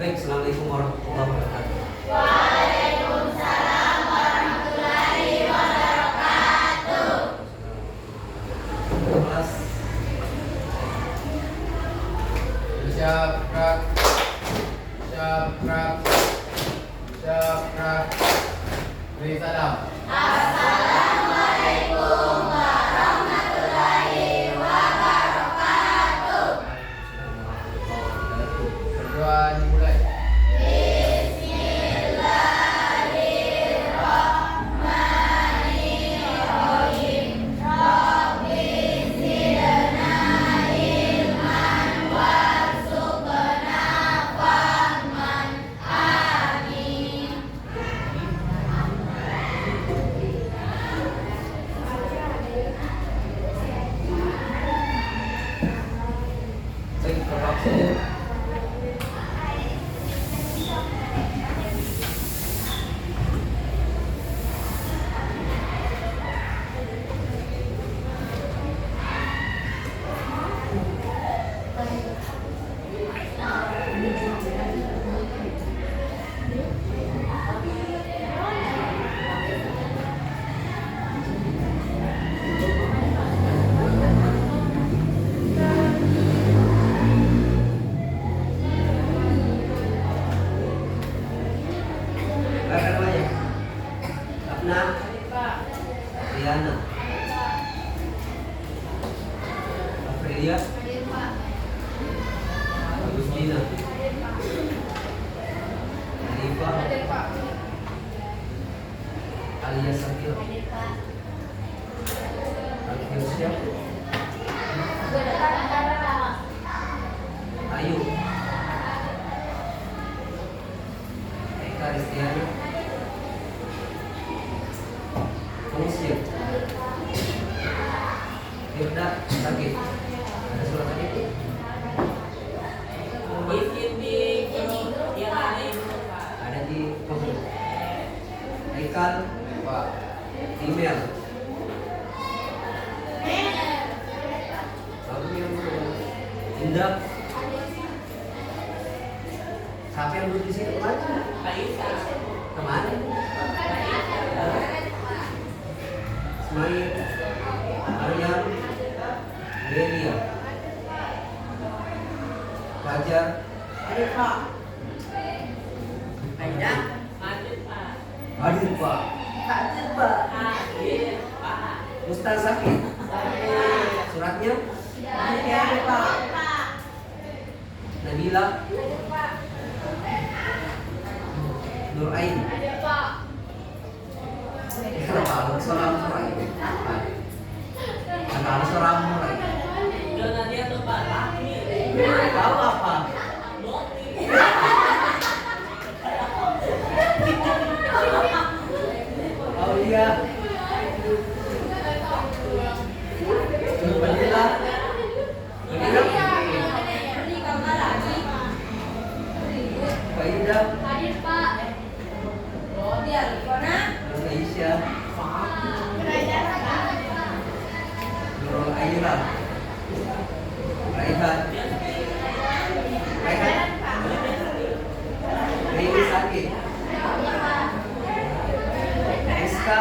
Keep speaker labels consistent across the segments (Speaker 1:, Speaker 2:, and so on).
Speaker 1: Baik, assalamualaikum warahmatullahi wabarakatuh.
Speaker 2: Waalaikumsalam warahmatullahi wabarakatuh.
Speaker 1: Kelas
Speaker 3: Syakrak, syakrak, syakrak. Beri salam.
Speaker 2: Assalamualaikum warahmatullahi wabarakatuh.
Speaker 3: Berdoa dimulai.
Speaker 2: Bismillahirrahmanirrahim. Rabbi zidna ilman warzuqna fahman. Amin.
Speaker 1: baik terpaksa. Apa namanya? Apna, Riana, Afrilia, Agustina, Alifa, Alia Sakil, Alfiusya, Ayu, Eka Ristiana, Fungsi, Firda, sakit. Ada surat sakit? Ada di pojok. Ikan,
Speaker 3: Pak.
Speaker 1: email. Lalu yang Indah. Siapa yang duduk di sini kemarin? Kemarin? Ismail, Aryan, Delia, Fajar, Hadir Pak, Ustaz sakit. Suratnya? Nabila, Nur Ain. Kenapa harus seorang Nur Ain? Kenapa harus seorang Nur Ain? Tahu apa? Oh iya. Vanilla. Faida. Aisyah. Nurul Aira. Raihan. Rini Sakit. Rizka.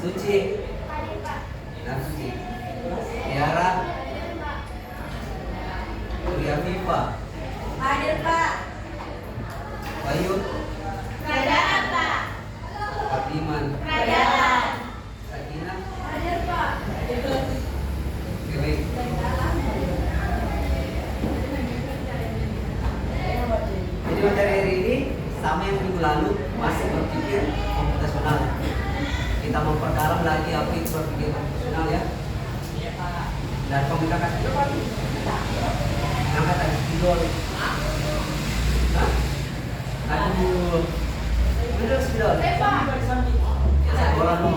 Speaker 1: Suci. Nafsi. Tiara. Ria Viva. Bayut. Abdiman. Sakina. Oke, baik. Jadi materi hari ini sama yang minggu lalu, masih berpikir komputasional. Kita memperdalam lagi apa itu berpikir komputasional ya. Dan komunikasi depan. Angkat tadi spidol. Hah? Aduh. Bener spidol. Ya, saya bola dulu.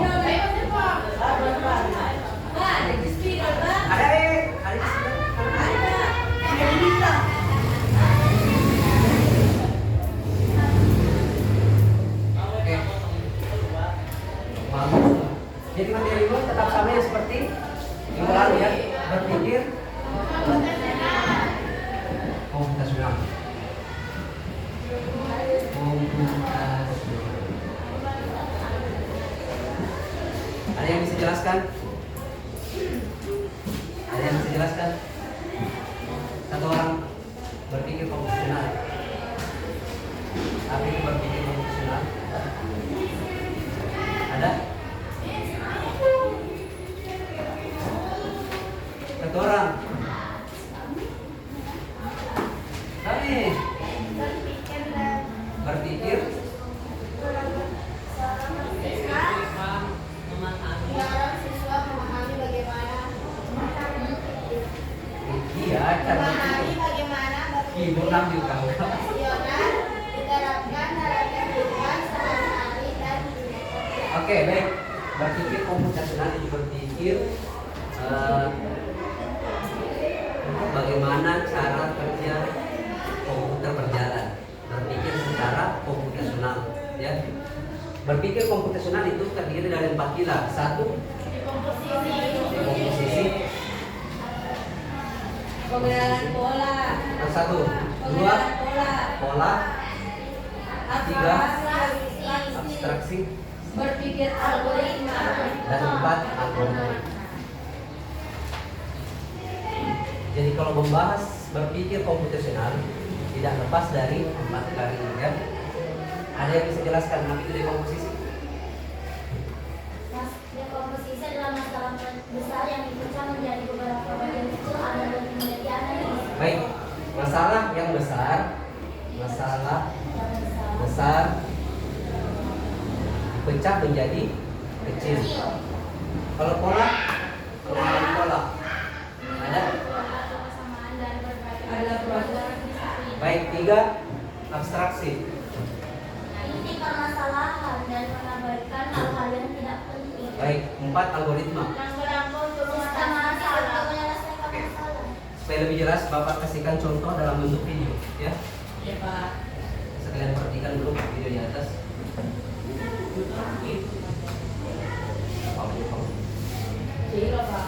Speaker 1: Ada Oke. Bagus. Jadi materi itu tetap sama ya seperti minggu lalu ya. Berpikir komputasional. Ibu Nabi kamu.
Speaker 2: Rasional diterapkan dalam kehidupan sehari-hari dan dunia kerja.
Speaker 1: Oke, baik. Berpikir komputasional itu berpikir bagaimana cara kerja komputer berjalan. Berpikir secara komputasional, ya. Berpikir komputasional itu terdiri dari 4 pilar. 1, komposisi.
Speaker 2: Pengenalan pola.
Speaker 1: Yang 1, 2,
Speaker 2: Pengenalan pola.
Speaker 1: pola. 3,
Speaker 2: Abstraksi.
Speaker 1: abstraksi.
Speaker 2: Berpikir algoritma.
Speaker 1: Dan 4, algoritma. Jadi kalau membahas berpikir komputasional tidak lepas dari 4 pilar ini, ya. Ada yang bisa jelaskan apa itu dekomposisi?
Speaker 2: Dekomposisi adalah masalah besar yang dipecah menjadi beberapa bagian kecil ada dan menjadi analisis.
Speaker 1: Baik, masalah yang besar, besar dipecah menjadi kecil. Kalau pola, pengenalan pola ada.
Speaker 2: Kesamaan dan berbagai
Speaker 1: Baik, 3, abstraksi.
Speaker 2: inti permasalahan dan mengabaikan hal-hal yang tidak penting.
Speaker 1: Baik, 4, algoritma.
Speaker 2: Rangkul-rangkul sistem masalah untuk menyelesaikan masalah.
Speaker 1: Supaya lebih jelas, Bapak kasihkan contoh dalam bentuk video, ya.
Speaker 2: Iya Pak.
Speaker 1: Sekalian perhatikan dulu video di atas.
Speaker 2: Iya Pak.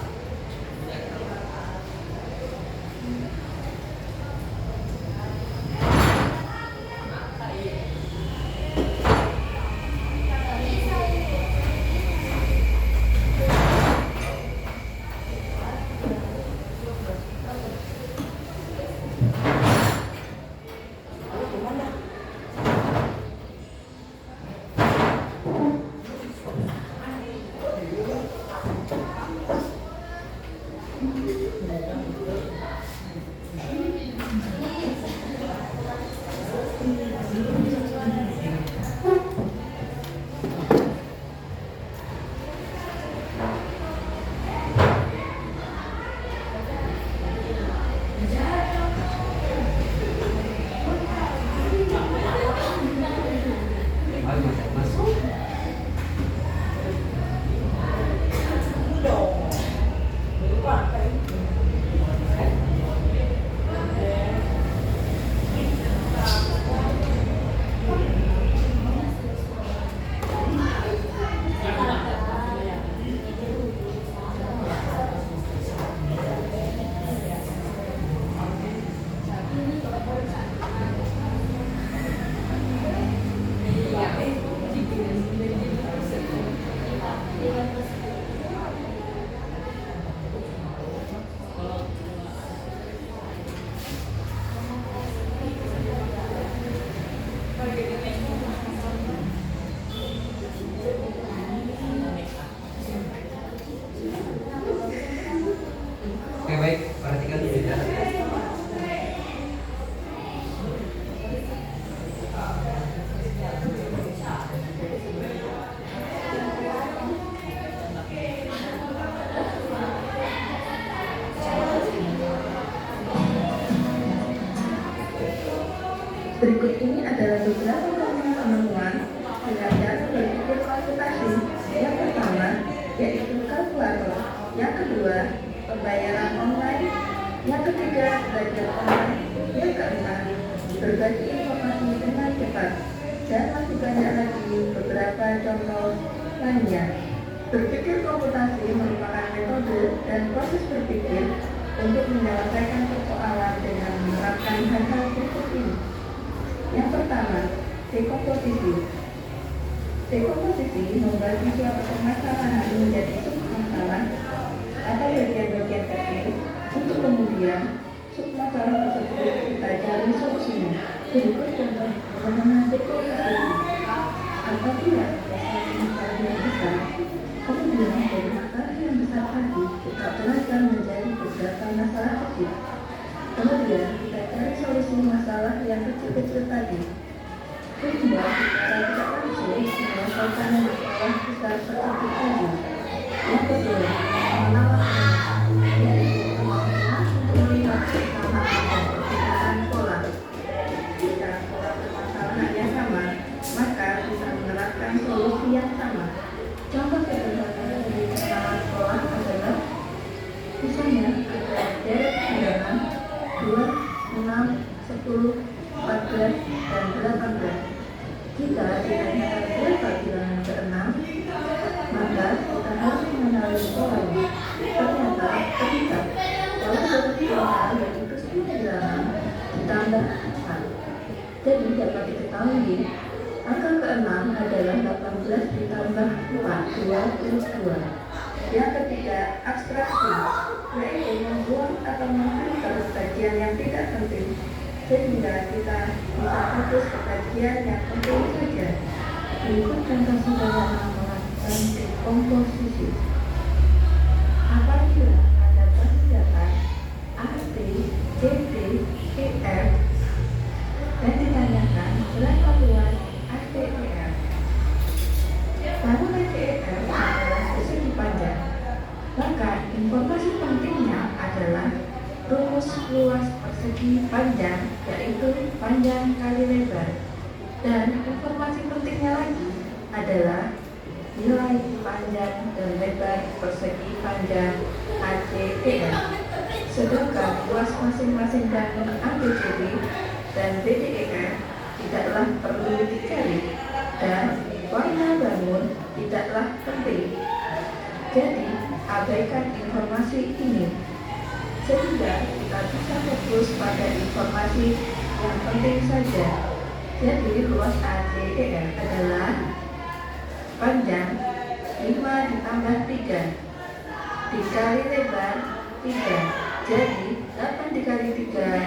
Speaker 1: Oke, baik, perhatikan dulu ya.
Speaker 4: Berikut ini adalah beberapa penemuan dengan cara berpikir komputasi. Yang pertama, yaitu kalkulator. Yang kedua, pembayaran online. Yang ketiga, belajar online. Yang keempat, berbagi informasi dengan cepat. Dan masih banyak lagi beberapa contoh lainnya. Berpikir komputasi merupakan metode dan proses berpikir untuk menyelesaikan persoalan dengan menerapkan hal-hal berikut ini. Yang pertama, dekomposisi. Dekomposisi membagi suatu permasalahan menjadi submasalah atau bagian-bagian kecil untuk kemudian submasalah tersebut kita cari solusinya. Berikut contoh bagaimana dekomposisi. Apabila masalah yang besar, kemudian dari masalah yang besar tadi kita belanjkan menjadi beberapa masalah kecil. Kemudian kita cari solusi masalah yang kecil-kecil tadi. Kedua, kita tidak langsung menyelesaikan masalah besar tersebut tadi. Yang kedua, menawar yaitu untuk melihat persamaan dan perbedaan pola. 6, 10, 14, dan 18. Jika ditanyakan berapa bilangan ke-6, maka kita harus mengenali polanya. Ternyata ketika kalau dapat bilangan yaitu 10 bilangan ditambah 4. Jadi dapat diketahui angka ke-6 adalah 18 ditambah 4, 22. Yang ketiga, abstraksi, yaitu membuang atau memfilter bagian yang tidak penting sehingga kita bisa fokus ke bagian yang penting saja. Berikut contoh sederhana melakukan dekomposisi. Apabila ada bahan data A, B, C, D, E, F dan ditanyakan berapa luas A, C, E, F, lalu A, C, E, F adalah persegi panjang, maka informasi pentingnya adalah rumus luas persegi panjang, yaitu panjang kali lebar. Dan informasi pentingnya lagi adalah nilai panjang dan lebar persegi panjang ACEF. Sedangkan luas masing-masing bangun ABCD dan BDEF tidaklah perlu dicari dan warna bangun tidaklah penting. Jadi abaikan informasi ini sehingga kita bisa fokus pada informasi yang penting saja. Jadi luas ACEF adalah panjang 5 ditambah 3 dikali lebar 3. Jadi 8 dikali 3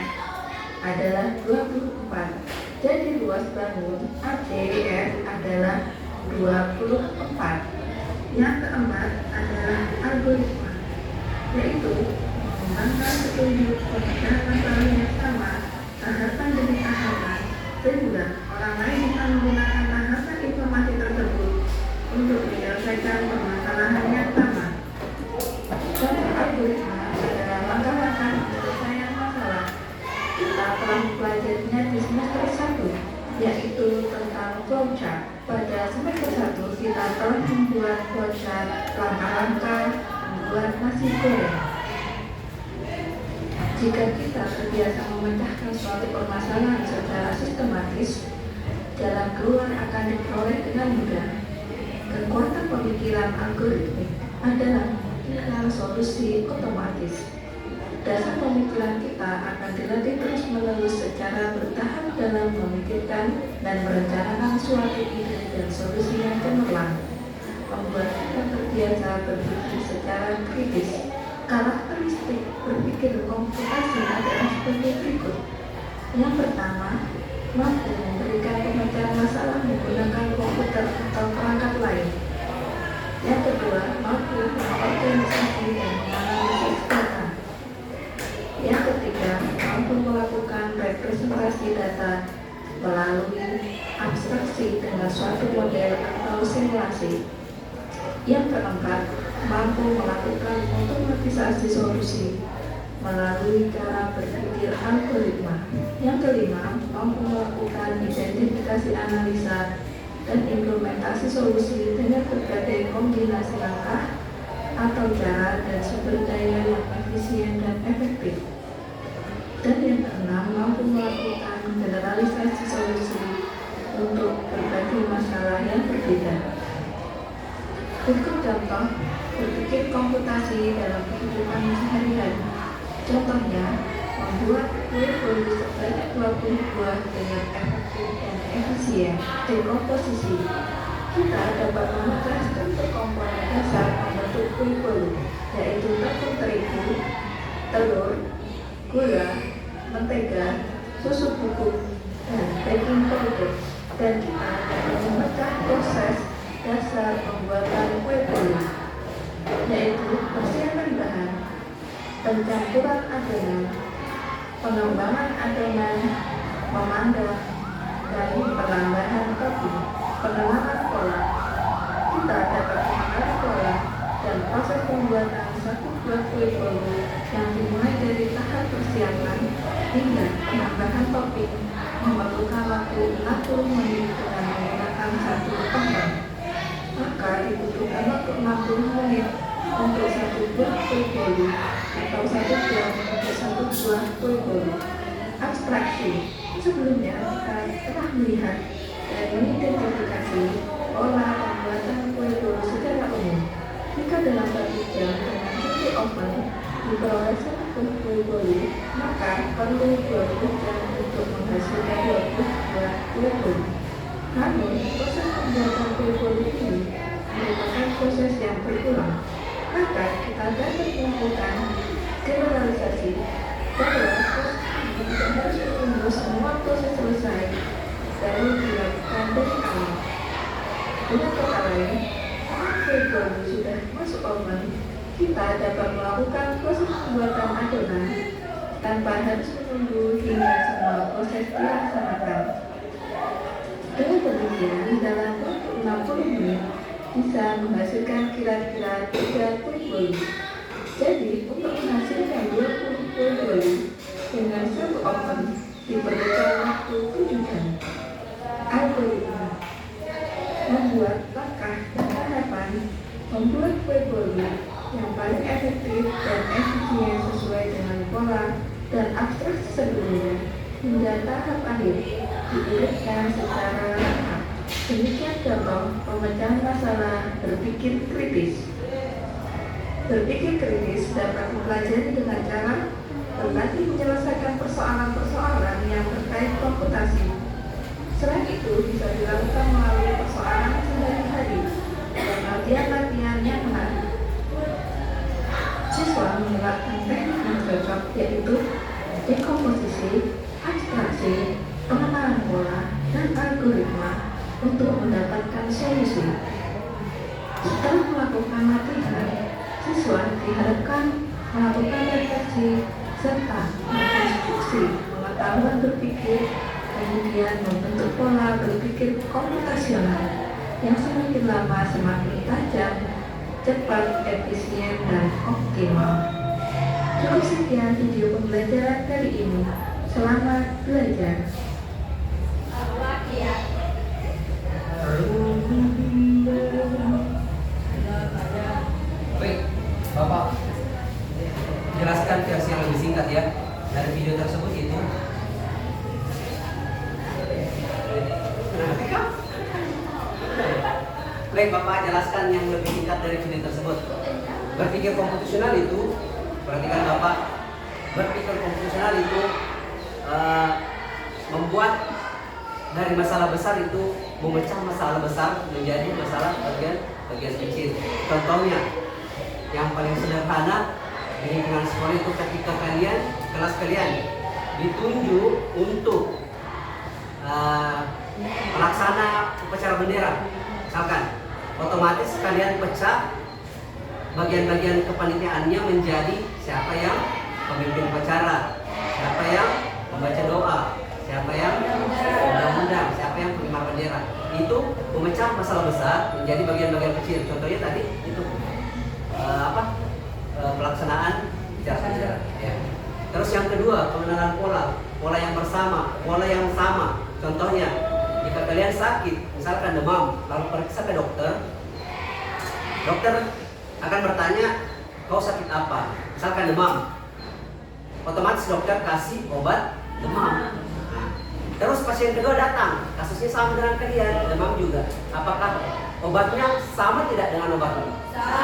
Speaker 4: adalah 24. Jadi luas bangun ACEF adalah 24. Yang keempat adalah algoritma, yaitu mengembangkan petunjuk pemecahan masalah yang sama tahapan demi tahapan sehingga orang lain bisa menggunakan tahapan informasi tersebut untuk menyelesaikan permasalahan yang sama. Contoh algoritma adalah langkah-langkah penyelesaian masalah. Kita telah mempelajarinya di semester 1, yaitu tentang flowchart. Pada semester 1 kita telah membuat flowchart langkah-langkah membuat nasi goreng. Jika kita terbiasa memecahkan suatu permasalahan secara sistematis, jalan keluar akan diperoleh dengan mudah. Kekuatan pemikiran algoritmik adalah memikirkan solusi otomatis. Dasar pemikiran kita akan dilatih terus-menerus secara bertahap dalam memikirkan dan merencanakan suatu ide dan solusi yang cemerlang, membuat kita terbiasa berpikir secara kritis. Karakteristik berpikir komputasi adalah sebagai berikut. Yang pertama, mampu memberikan pemecahan masalah menggunakan komputer atau perangkat lain. Yang kedua, mampu mengorganisasi dan menganalisis data. Yang ketiga, mampu melakukan representasi data melalui abstraksi dengan suatu model atau simulasi. Yang keempat, mampu melakukan otomatisasi solusi melalui cara berpikir algoritma. Yang kelima, mampu melakukan identifikasi analisa dan implementasi solusi dengan berbagai kombinasi langkah atau cara dan sumber daya yang efisien dan efektif. Dan yang keenam, mampu melakukan generalisasi solusi untuk berbagai masalah yang berbeda. Berikut contoh berpikir komputasi dalam kehidupan sehari-hari. Contohnya, membuat kue bolu sebanyak 20 buah dengan efektif dan efisien. Dekomposisi, kita dapat memecah struktur komponen dasar membentuk kue bolu, yaitu tepung terigu, telur, gula, mentega, susu bubuk, dan baking powder. Dan kita dapat memecah proses dasar pembuatan kue bolu, yaitu persiapan bahan, pencampuran adonan, pengembangan adonan, memanggang, dan penambahan topping, pengenalan pola. Kita dapat mengenali pola dan proses pembuatan satu buah kue bolu yang dimulai dari tahap persiapan hingga penambahan topping memerlukan waktu 60 menit dengan menggunakan satu tongkat. Maka dibutuhkan waktu 60 menit untuk satu buah kue bolu atau 1 jam untuk satu buah kue bolu. abstraksi. Sebelumnya kita telah melihat dan mengidentifikasi pola pembuatan kue bolu secara umum. Jika dalam satu jam dengan suhu oven diperoleh satu kue bolu, maka perlu 20 jam untuk menghasilkan 20 buah kue bolu. Namun, proses pembuatan kue bolu ini merupakan proses yang berulang. Maka kita dapat melakukan generalisasi bahwa proses ini tidak harus menunggu semua proses selesai baru dilakukan dari awal. Dengan kata lain, saat kue bolu sudah masuk oven, kita dapat melakukan proses pembuatan adonan tanpa harus menunggu hingga semua proses dilaksanakan. Dengan demikian, dalam waktu 60 menit bisa menghasilkan kira-kira 3 kue bolu. Jadi, untuk menghasilkan 20 kue bolu dengan satu oven diperlukan waktu 7 jam. Algoritma membuat langkah dan tahapan membuat kue bolu yang paling efektif dan efisien sesuai dengan pola dan abstraksi sebelumnya hingga tahap akhir diurutkan secara lengkap. Demikian contoh pemecahan masalah berpikir kritis. Berpikir kritis dapat dipelajari dengan cara berlatih menyelesaikan persoalan-persoalan yang terkait komputasi. Selain itu, bisa dilakukan melalui persoalan sehari-hari dan latihan-latihan yang menarik. Siswa menerapkan teknik yang cocok, yaitu dekomposisi, abstraksi, pengenalan pola, dan algoritma untuk mendapatkan solusi. Setelah melakukan latihan, siswa diharapkan melakukan refleksi serta mengkonstruksi pengetahuan berpikir, kemudian membentuk pola berpikir komputasional yang semakin lama semakin tajam, cepat, efisien, dan optimal. Cukup sekian video pembelajaran kali ini. Selamat belajar.
Speaker 1: Baik, Bapak jelaskan versi yang lebih singkat ya dari video tersebut itu. Baik, Bapak jelaskan yang lebih singkat dari video tersebut. Berpikir komputasional itu, perhatikan Bapak, berpikir komputasional itu membuat dari masalah besar itu memecah masalah besar menjadi masalah bagian kecil. Contohnya, yang paling sederhana di lingkungan sekolah itu ketika kelas kalian ditunjuk untuk pelaksana upacara bendera, misalkan, otomatis kalian pecah bagian-bagian kepanitiaannya menjadi siapa yang pemimpin upacara, siapa yang membaca doa, siapa yang undang-undang, siapa yang pengibar bendera. Itu memecah masalah besar menjadi bagian-bagian kecil. Contohnya tadi itu pelaksanaan upacara bendera. Ya. Terus yang kedua, pengenalan pola yang bersama, pola yang sama. Contohnya, jika kalian sakit, misalkan demam, lalu periksa ke dokter akan bertanya, kau sakit apa? Misalkan demam, otomatis dokter kasih obat demam. Nah, terus pasien kedua datang, kasusnya sama dengan kalian, demam juga. Apakah obatnya sama tidak dengan obatnya? Sama.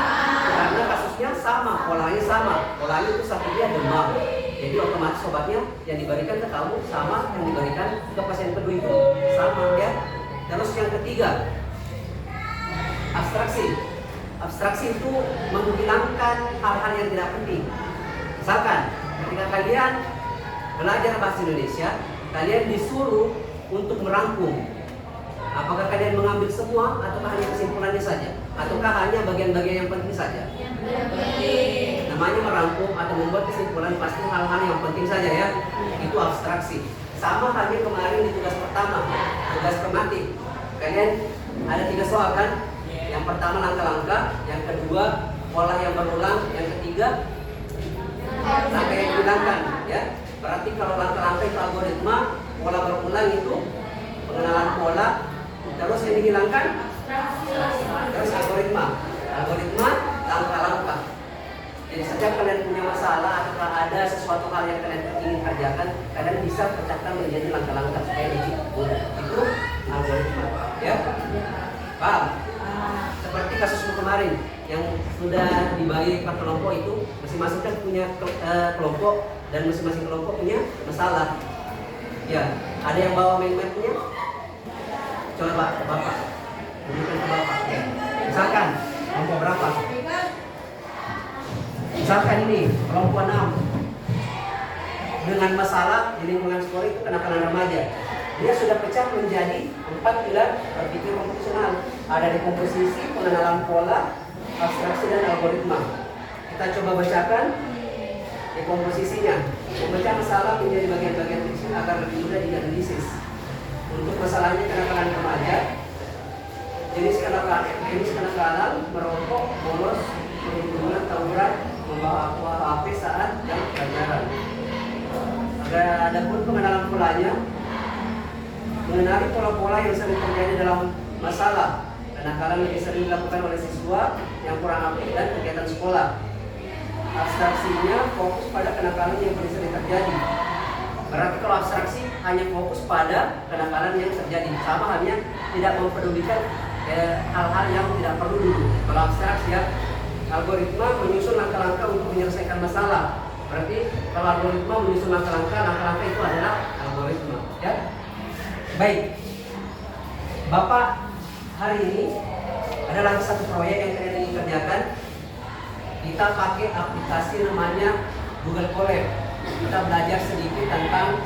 Speaker 1: Karena kasusnya sama, polanya sama. Polanya itu sakitnya demam. Jadi otomatis obatnya yang diberikan ke kamu sama yang diberikan ke pasien kedua itu sama ya. Terus yang ketiga, abstraksi. Abstraksi itu menghilangkan hal-hal yang tidak penting. Misalkan ketika kalian belajar bahasa Indonesia, kalian disuruh untuk merangkum. Apakah kalian mengambil semua atau hanya kesimpulannya saja? Ataukah hanya bagian-bagian yang penting saja? Namanya merangkum atau membuat kesimpulan pasti hal-hal yang penting saja ya. Itu abstraksi. Sama halnya kemarin di tugas pertama, tugas tematik. Kalian ada 3 soal kan? Yang pertama langkah-langkah, yang kedua pola yang berulang, yang ketiga langkah yang dihilangkan ya. Berarti kalau langkah-langkah itu algoritma, pola berulang itu pengenalan pola, terus yang dihilangkan terus algoritma langkah-langkah Jadi setiap kalian punya masalah atau ada sesuatu hal yang kalian ingin kerjakan, kalian bisa pecahkan menjadi langkah-langkah supaya lebih mudah. Itu algoritma, ya. Paham? Seperti kasus kemarin yang sudah dibagi per kelompok itu, masing-masing kan punya kelompok dan masing-masing kelompok punya masalah. Ya, ada yang bawa main-mainnya? Coba Bapak, tunjukkan ke Bapak. Ya. Misalkan kelompok berapa? Misalkan ini kelompok 6 dengan masalah di lingkungan sekolah itu kenakalan remaja. Dia sudah pecah menjadi 4 pilar berpikir komputasional. Ada dekomposisi, pengenalan pola, abstraksi dan algoritma. Kita coba bacakan dekomposisinya. Membaca masalah menjadi bagian-bagian kecil agar lebih mudah dianalisis. Untuk masalahnya kenakalan remaja, jenis kenakalan merokok, bolos, perundungan, tawuran, membawa HP saat jam pelajaran. Ada pun pengenalan polanya, mengenali pola-pola yang sering terjadi dalam masalah. Kenakalan lebih sering dilakukan oleh siswa yang kurang aktif dan kegiatan sekolah. Abstraksinya fokus pada kenakalan yang paling sering terjadi. Berarti kalau abstraksi hanya fokus pada kenakalan yang terjadi, sama halnya tidak mempedulikan hal-hal yang tidak perlu dulu. Kalau abstraksi ya, algoritma menyusun langkah-langkah untuk menyelesaikan masalah. Berarti kalau algoritma menyusun langkah-langkah itu adalah algoritma, ya. Baik, Bapak hari ini ada lagi satu proyek yang kalian ingin kerjakan. Kita pakai aplikasi namanya Google Colab. Kita belajar sedikit tentang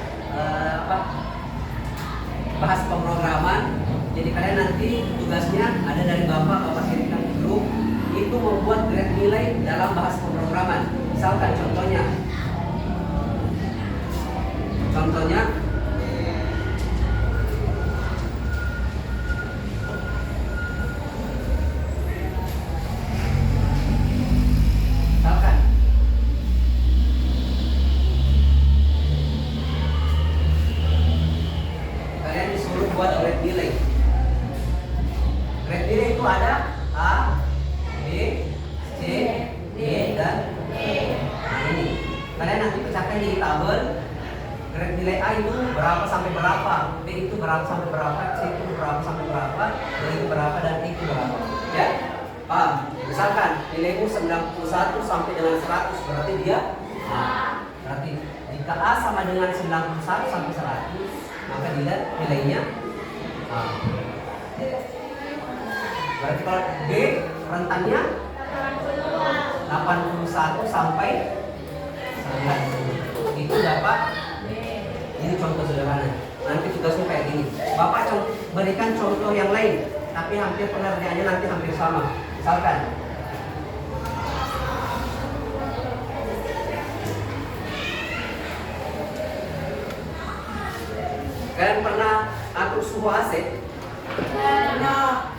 Speaker 1: bahas pemrograman. Jadi kalian nanti tugasnya ada dari Bapak kirimkan di grup. Itu membuat grade nilai dalam bahas pemrograman. Misalkan contohnya kalian disuruh buat grade nilai. Grade nilai itu ada A, B, C, D, dan E. Nah ini, kalian nanti pecahkan di tabel. Grade nilai A itu berapa sampai berapa, B itu berapa sampai berapa, C itu berapa sampai berapa, D itu berapa, dan E itu berapa. Ya, paham? Misalkan nilaimu 91 sampai dengan 100, berarti dia A. Berarti jika A sama dengan 91 sampai 100, maka dilihat nilainya A. Berarti kalau B rentannya 81 sampai 9. Itu dapat. Ini contoh sederhana. Nanti tugasnya kayak gini. Bapak berikan contoh yang lain, tapi hampir pengerjaannya nanti hampir sama. Misalkan kalian pernah atur suhu AC? Pernah.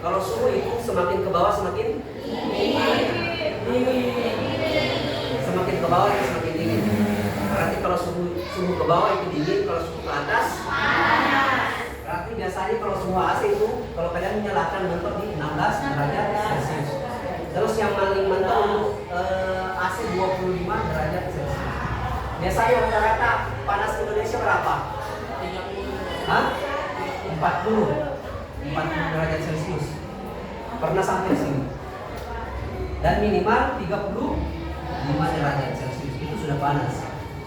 Speaker 1: Kalau suhu itu semakin ke bawah semakin dingin. Semakin ke bawah itu semakin dingin. Berarti kalau suhu ke bawah itu dingin, kalau suhu ke atas panas. Berarti biasanya kalau suhu AC itu kalau kalian menyalakan mentok di 16 derajat Celcius. Terus yang paling mentok untuk AC 25 derajat Celcius. Biasanya rata-rata panas Indonesia berapa? 40 derajat Celcius. Pernah sampai sini. Dan minimal 35 derajat Celcius itu sudah panas.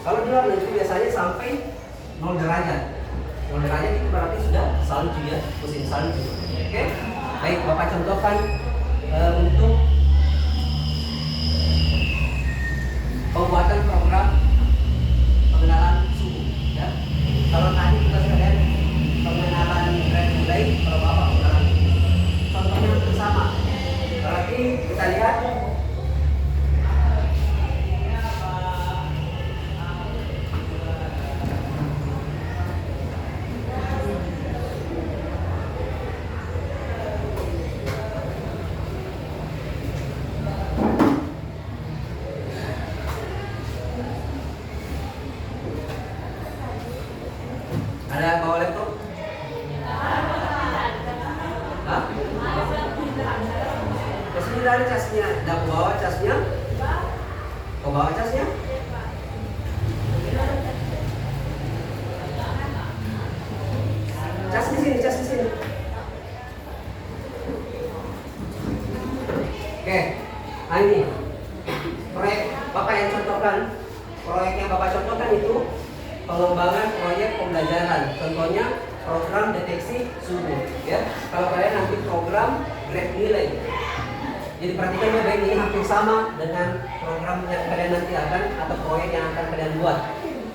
Speaker 1: Kalau di luar negeri biasanya sampai 0 derajat. 0 derajat itu berarti sudah salju ya, musim salju. Oke? Baik, Bapak contohkan untuk pembuatan program pengenalan suhu ya. Kalau tadi tugas kalian pengenalan grade nilai, kalau Bapak pengenalan contohnya bersama. Berarti kita lihat ada bawa laptop? Hah? Casnya ada casnya, tidak bawa casnya? Kau bawa casnya? Cas di sini, cas di sini. Oke, nah ini proyek Bapak yang contohkan. Proyek yang Bapak contohkan itu pengembangan proyek pembelajaran. Contohnya program deteksi suhu. Ya, kalau kalian nanti program grade nilai. Jadi perhatikan baik, ini hampir sama dengan program yang kalian nanti akan atau proyek yang akan kalian buat.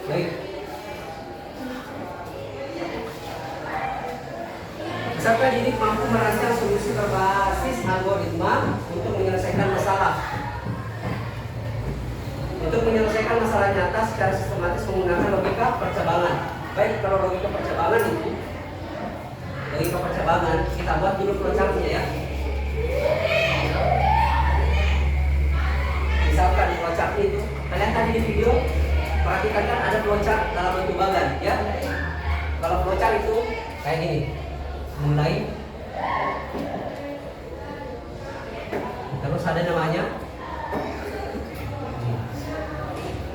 Speaker 1: Baik. Peserta didik mampu merancang solusi berbasis algoritma untuk menyelesaikan masalah. Untuk menyelesaikan masalah nyata secara sistematis menggunakan logika percabangan. Baik, kalau logika percabangan itu, logika percabangan kita buat dulu flowchartnya ya. Misalkan flowchart itu, kalian tadi di video perhatikan kan ada flowchart dalam bentuk bagan ya. Kalau flowchart itu kayak gini, mulai, terus ada namanya,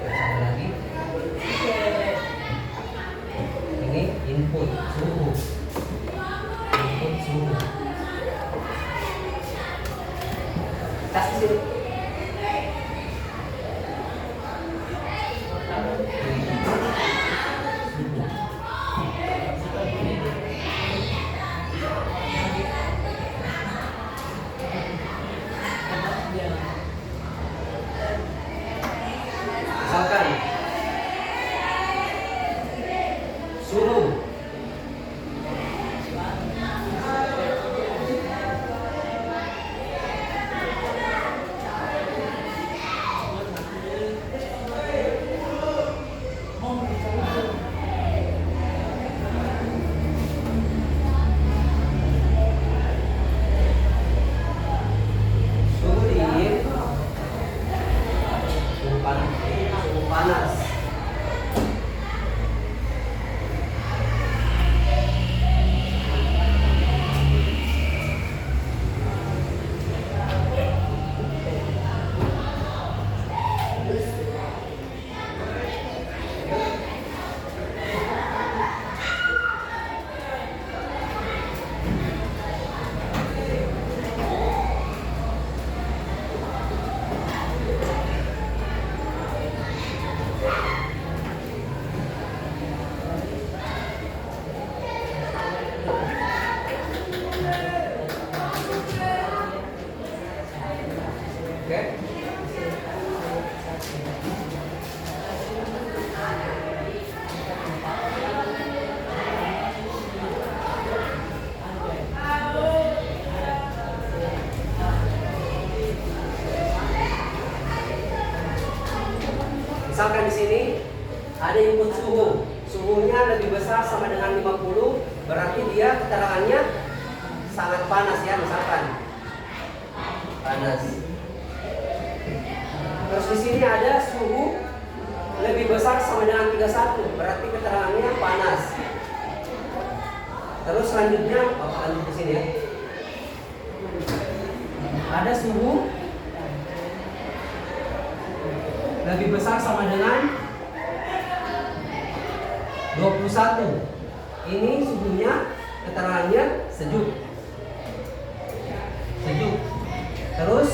Speaker 1: ada lagi, ini input suhu, tas di sini. Misalkan suruh suhu dingin, suhu panas. Oke. Misalkan di sini ada input suhu. Suhunya lebih besar sama dengan 50, berarti dia keterangannya sangat panas ya, misalkan. Panas. Terus di sini ada suhu lebih besar sama dengan 31, berarti keterangannya panas. Terus selanjutnya, lanjut di sini ya. Ada suhu lebih besar sama dengan 21. Ini suhunya keterangannya sejuk. Sejuk. Terus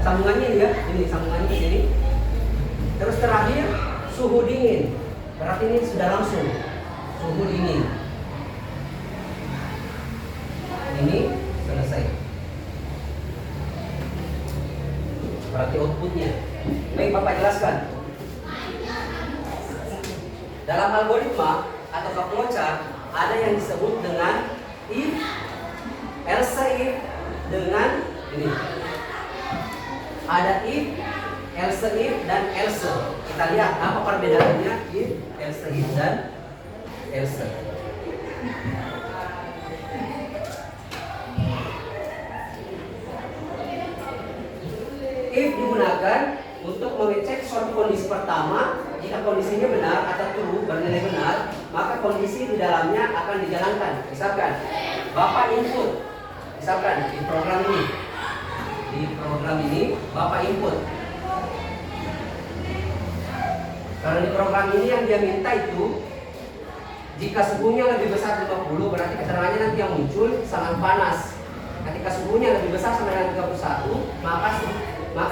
Speaker 1: sambungannya ya, ini sambungannya di sini. Terus terakhir suhu dingin. Berarti ini sudah langsung suhu dingin. Ini selesai. Berarti outputnya. Baik, Bapak jelaskan. Dalam algoritma atau flowchart ada yang disebut dengan if, else if, dengan ini. Ada if, else if, dan else. Kita lihat apa perbedaannya if, else if, dan else. If digunakan untuk mengecek suatu kondisi pertama, jika kondisinya benar atau true, bernilai benar, maka kondisi di dalamnya akan dijalankan. Misalkan Bapak input, misalkan di program ini Bapak input Kalau di program ini yang dia minta itu, jika suhunya lebih besar 50, berarti keterangannya nanti yang muncul sangat panas. Ketika suhunya lebih besar sama dengan 31, maka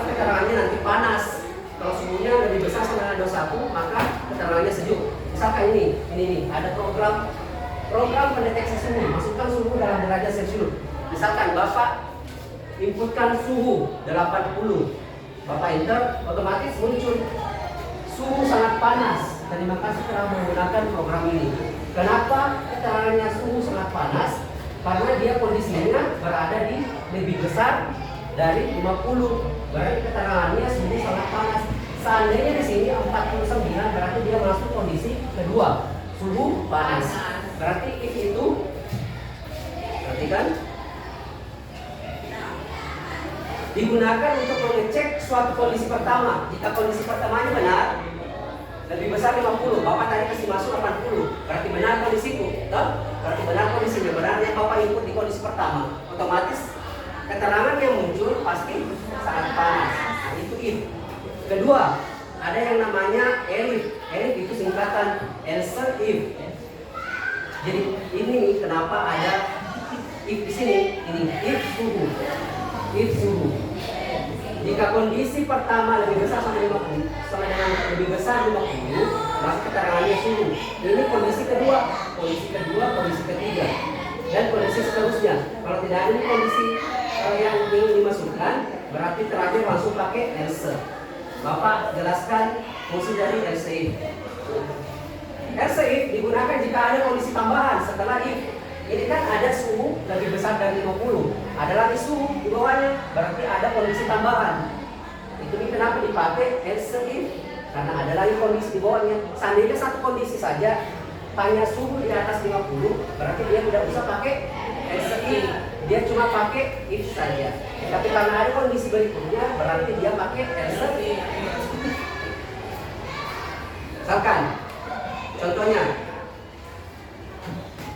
Speaker 1: keterangannya nanti panas. Kalau suhunya lebih besar sama dengan 21, maka keterangannya sejuk. Misalkan ini ada program pendeteksi suhu, masukkan suhu dalam derajat Celcius. Misalkan Bapak inputkan suhu 80, Bapak enter, otomatis muncul suhu sangat panas. Terima kasih telah menggunakan program ini. Kenapa keterangannya suhu sangat panas? Karena dia kondisinya berada di lebih besar dari 50. Berarti keterangannya suhu sangat panas. Seandainya di sini 49, berarti dia masuk kondisi kedua, suhu panas. Berarti if itu, perhatikan, digunakan untuk mengecek suatu kondisi pertama. Jika kondisi pertamanya benar, lebih besar 50, Bapak tadi kasih masuk 80, berarti benar kondisiku, berarti benar kondisinya, benarnya Bapak input di kondisi pertama, otomatis keterangan yang muncul pasti sangat panas. Nah, itu if. Kedua, ada yang namanya elif. Elif itu singkatan else if. Jadi ini kenapa ada if di sini? Ini if suhu. If suhu. Jika kondisi pertama lebih besar sama 50, sama dengan lebih besar 50, maka keterangannya suhu. Ini kondisi kedua, kondisi ketiga, dan kondisi seterusnya. Kalau tidak ada kondisi yang ingin dimasukkan, berarti terakhir langsung pakai else. Bapak jelaskan fungsi dari else if. Else if digunakan jika ada kondisi tambahan setelah if. Ini kan ada suhu lebih besar dari 50, ada lagi suhu di bawahnya, berarti ada kondisi tambahan. Itu kenapa dipakai else if? Karena ada lagi kondisi di bawahnya. Seandainya satu kondisi saja, hanya suhu di atas 50, berarti dia tidak usah pakai else if. Dia cuma pakai if saja. Tapi karena ada kondisi berikutnya, berarti dia pakai else if. Misalkan, contohnya,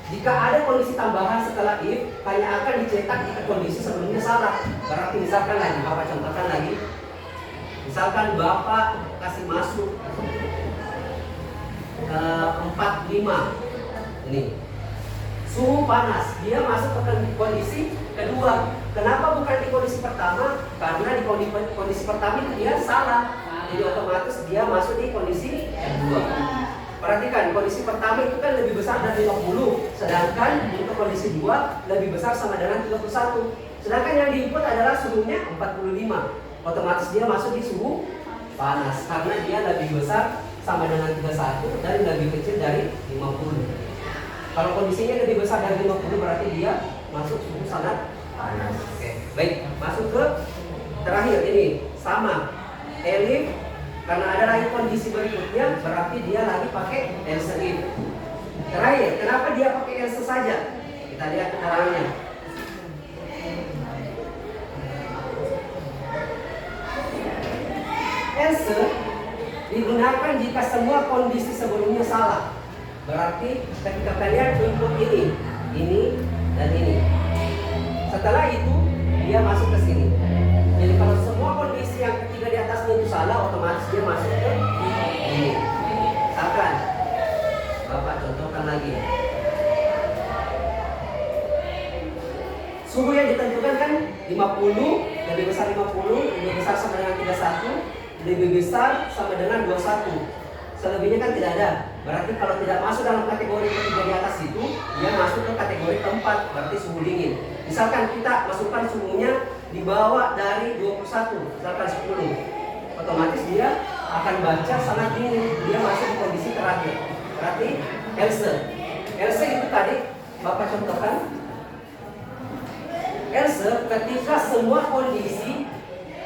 Speaker 1: jika ada kondisi tambahan setelah if, hanya akan dicetak jika kondisi sebelumnya salah. Berarti misalkan lagi, Bapak contohkan lagi. Misalkan Bapak kasih masuk 45. Ini suhu panas, dia masuk ke kondisi kedua. Kenapa bukan di kondisi pertama? Karena di kondisi pertama itu dia salah. Jadi otomatis dia masuk di kondisi kedua. Perhatikan, kondisi pertama itu kan lebih besar dari 50, sedangkan untuk kondisi 2 lebih besar sama dengan 31. Sedangkan yang diinput adalah suhunya 45. Otomatis dia masuk di suhu panas karena dia lebih besar sama dengan 31 dan lebih kecil dari 50. Kalau kondisinya lebih besar dari 50 berarti dia masuk suhu sangat panas. Oke, baik, masuk ke terakhir ini sama elif. Karena ada lagi kondisi berikutnya, berarti dia lagi pakai else if. Terakhir, kenapa dia pakai else saja? Kita lihat keterangannya. Else digunakan jika semua kondisi sebelumnya salah. Berarti ketika kalian input ini, dan ini. Setelah itu, dia masuk ke sini. Jadi kalau semua kondisi yang ketiga di atasnya itu salah, otomatis dia masuk ke ini. Misalkan, Bapak contohkan lagi. Suhu yang ditentukan kan 50, lebih besar 50, lebih besar sama dengan 31, lebih besar sama dengan 21. Selebihnya kan tidak ada. Berarti kalau tidak masuk dalam kategori ketiga di atas itu, dia masuk ke kategori keempat, berarti suhu dingin. Misalkan kita masukkan suhunya di bawah dari 21, misalkan 10, otomatis dia akan baca sangat dingin, dia masuk di kondisi terakhir. Berarti else itu tadi Bapak contohkan. Else ketika semua kondisi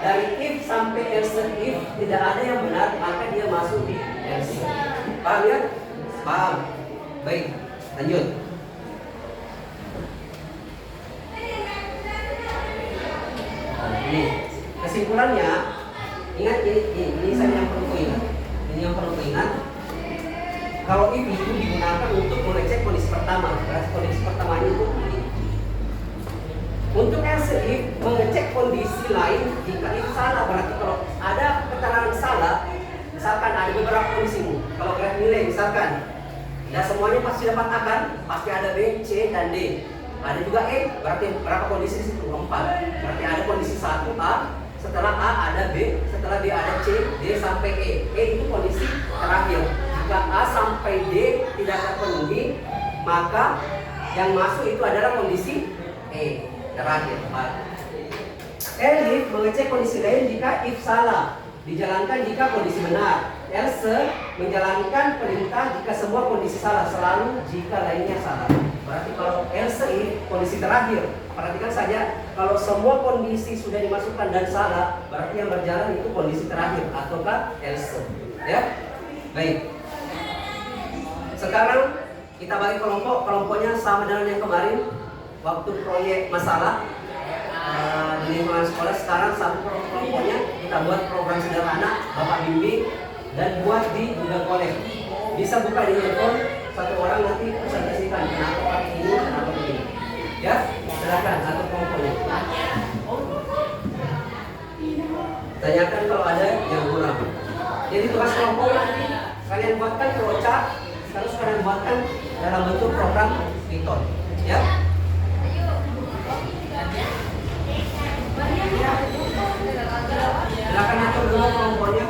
Speaker 1: dari if sampai else if tidak ada yang benar, maka dia masuk di else. Paham ya? Paham. Baik, lanjut. Ini kesimpulannya, ingat ini saya yang perlu ingat. Ini yang perlu ingat. Kalau if itu digunakan untuk mengecek kondisi pertama, berarti kondisi pertamanya itu ini. Untuk else if mengecek kondisi lain jika itu salah, berarti kalau ada keterangan salah, misalkan ada beberapa kondisi kalau graf nilai misalkan, ya semuanya pasti dapat A kan? Pasti ada B, C, dan D. Ada juga E, berarti berapa kondisi di situ? 4. Berarti ada kondisi 1 A, setelah A ada B, setelah B ada C, D sampai E. E itu kondisi terakhir. Jika A sampai D tidak terpenuhi, maka yang masuk itu adalah kondisi E terakhir. Elif mengecek kondisi lain jika if salah, dijalankan jika kondisi benar. Else menjalankan perintah jika semua kondisi salah, selalu jika lainnya salah. Berarti kalau else ini kondisi terakhir. Perhatikan saja, kalau semua kondisi sudah dimasukkan dan salah, berarti yang berjalan itu kondisi terakhir ataukah else. Ya, baik. Sekarang kita bagi kelompok, kelompoknya sama dengan yang kemarin waktu proyek masalah di lingkungan sekolah. Sekarang satu kelompoknya kita buat program sederhana, Bapak bimbing dan buat di Google Collect. Bisa buka di handphone, satu orang nanti presentasikan kenapa pakai ini, kenapa begini. Ya, silakan satu kelompoknya. Tanyakan kalau ada yang kurang. Jadi tugas kelompok nanti kalian buatkan flowchart, terus kalian buatkan dalam bentuk program Python. Ya. Silakan atur dulu kelompoknya.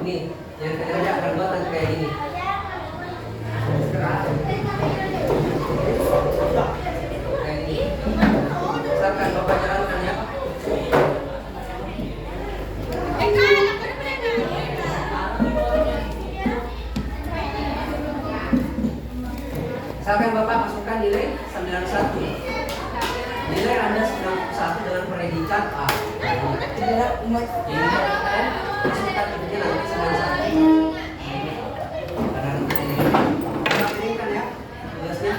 Speaker 1: Nih, yang kalian akan buat nanti kayak gini. Kayak gini. Misalkan Bapak jalankan ya. Misalkan Bapak masukkan nilai 91. Nilai Anda 91 dengan predikat A. Ini kan masukkan intinya nanti 91. Karena nanti ini kita pilihkan ya tugasnya.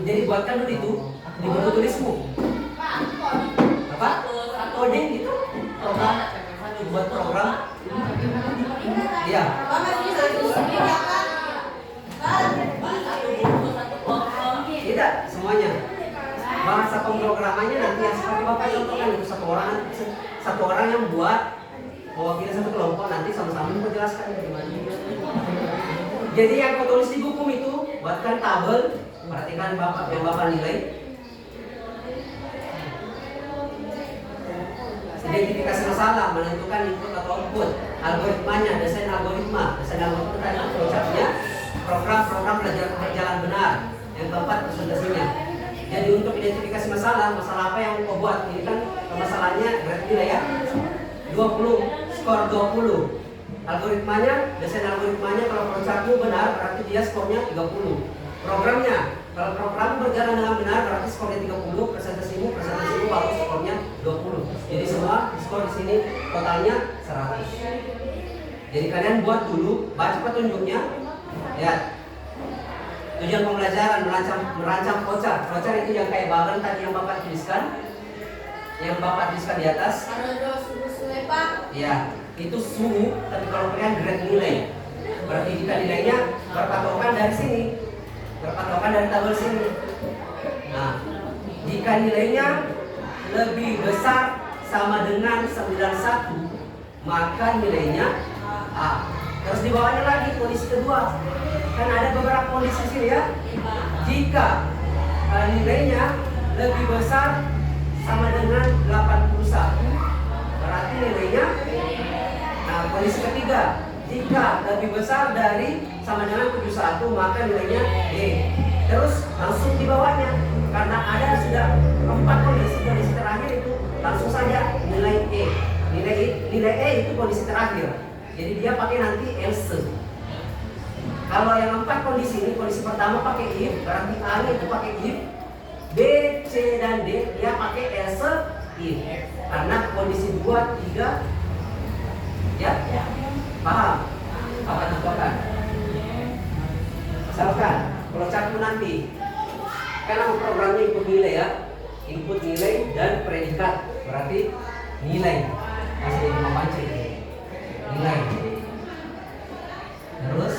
Speaker 1: Jadi buatkan dulu itu di buku tulismu. Apa? Coding itu program. Buat program. Iya. Tidak semuanya. Bahasa pemrogramannya nanti yang seperti Bapak contohkan itu satu orang yang buat mewakili satu kelompok, nanti sama-sama menjelaskan bagaimana. Jadi yang kau tulis di buku itu buatkan tabel. Perhatikan Bapak yang Bapak nilai. Identifikasi masalah, menentukan input atau output, algoritmanya, desain algoritma tadi flowchartnya, program berjalan benar. Yang keempat presentasinya. Jadi untuk identifikasi masalah apa yang kau buat? Ini kan masalahnya grade nilai ya. 20, skor 20. Algoritmanya, desain algoritmanya kalau flowchartmu benar berarti dia skornya 30. Programnya, kalau program berjalan dengan benar berarti skornya 30, presentasimu bagus skornya 20. Jadi semua skor di sini totalnya 100. Jadi kalian buat dulu, baca petunjuknya. Lihat. Tujuan pembelajaran merancang flowchart. Flowchart itu yang kayak bagan tadi yang Bapak tuliskan. Yang Bapak tuliskan di atas. Ya, itu suhu, tapi kalau kalian grade nilai. Berarti jika nilainya berpatokan dari sini. Berpatokan dari tabel sini. Nah, jika nilainya lebih besar sama dengan 91, maka nilainya A. Terus di bawahnya lagi kondisi kedua. Kan ada beberapa kondisi sini ya. Jika nilainya lebih besar sama dengan 81, berarti nilainya. Nah, kondisi ketiga. Jika lebih besar dari sama dengan 71, maka nilainya D. Terus langsung di bawahnya, karena ada sudah 4 kondisi terakhir itu langsung saja nilai E. Nilai E itu kondisi terakhir. Jadi dia pakai nanti else. Kalau yang 4 kondisi ini, kondisi pertama pakai if, berarti A itu pakai if. B, C, dan D dia pakai else if. Karena kondisi 2, 3 ya. Paham? Apa contohkan? Misalkan flowchartmu nanti kan nama programnya input nilai ya. Input nilai dan predikat. Berarti nilai. Masih memancing. Nilai. Terus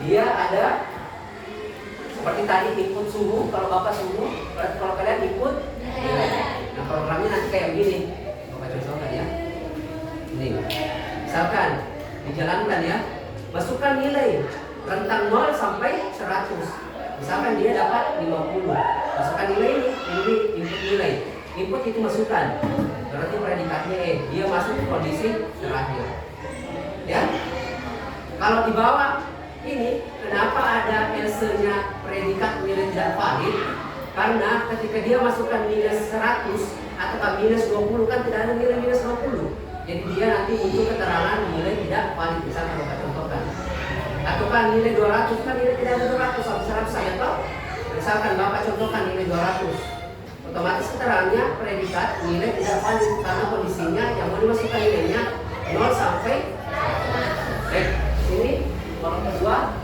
Speaker 1: dia ada seperti tadi input suhu. Kalau Bapak suhu, berarti kalau kalian input nilai. Nah, programnya nanti kayak begini. Bapak contohkan ya. Ini, misalkan dijalankan ya, masukkan nilai rentang 0 sampai 100. Misalkan dia dapat 50, masukkan nilai ini input nilai. Input itu masukkan, berarti predikatnya E. Dia masuk ke kondisi terakhir. Ya, kalau di bawah ini kenapa ada else-nya predikat nilai tidak valid? Karena ketika dia masukkan minus 100 atau minus 20 kan tidak ada nilai minus 20. Jadi dia nanti muncul keterangan nilai tidak valid. Misalkan Bapak contohkan. Atau kan nilai 200 kan nilai tidak ada 200 sampai 100 saya tahu. Misalkan Bapak contohkan nilai 200. Otomatis keterangannya predikat nilai tidak valid karena kondisinya yang mau dimasukkan nilainya 0 sampai 100. Baik, sini kolom kedua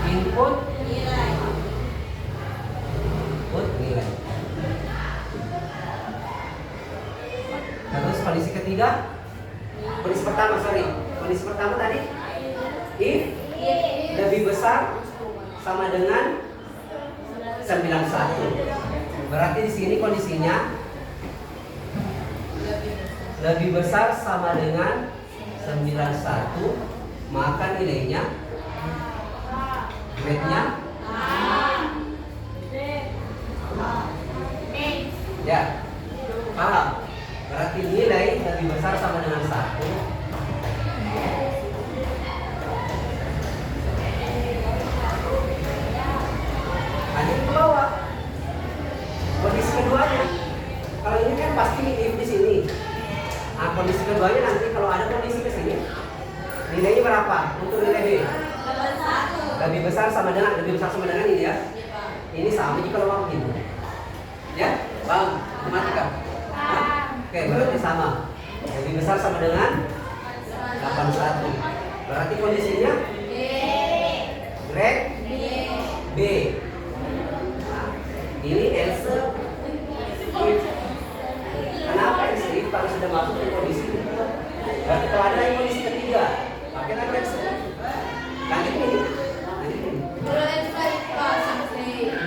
Speaker 1: input nilai. Input nilai. Terus kondisi ketiga, kondisi pertama tadi if lebih besar sama dengan 91. Berarti di sini kondisinya lebih besar sama dengan 91, maka nilainya grade-nya ya. Paham? Berarti nilai lebih besar sama dengan 1. Lanjut ke bawah. Kondisi keduanya. Kalau ini kan pasti if di sini. Nah, kondisi keduanya nanti kalau ada kondisi ke sini, nilainya berapa untuk nilai B?
Speaker 2: 81.
Speaker 1: lebih besar sama dengan ini ya. Ini sama jika kalau begini. Ya, bang, matematika. Oke, berarti sama. Lebih besar sama dengan 81. Berarti kondisinya grade B. Nah, ini else if. Kenapa else if kalau sudah masuk ke kondisi? Berarti kalau ada lagi kondisi ketiga, pakai lagi else if. Lanjut ini.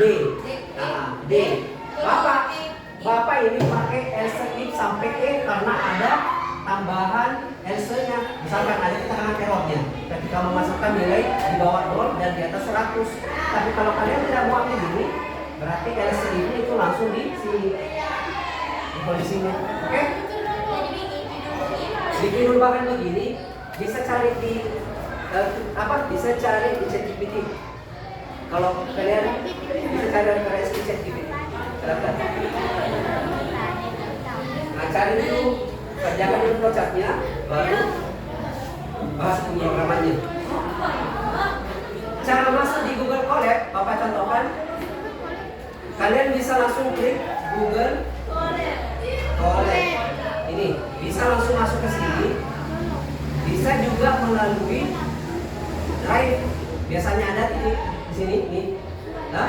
Speaker 1: D. Nah, D. Bapak ini pakai else if sampai E karena ada tambahan else-nya. Misalkan ada keterangan errornya. Ketika memasukkan nilai di bawah 0 dan di atas 100. Tapi kalau kalian tidak mau ambil ini, berarti else if itu langsung di sini. Di kondisinya. Oke? Bikin ulangan begini bisa cari di bisa cari di ChatGPT. Kalau kalian bisa cari referensi di ChatGPT. Silakan. Nah, cari dulu, kerjakan dulu flowchartnya, baru bahas pemrogramannya. Cara masuk di Google Colab, Bapak contohkan. Kalian bisa langsung klik Google Colab. Ini bisa langsung masuk ke sini. Bisa juga melalui Drive. Biasanya ada di sini, nih. Nah,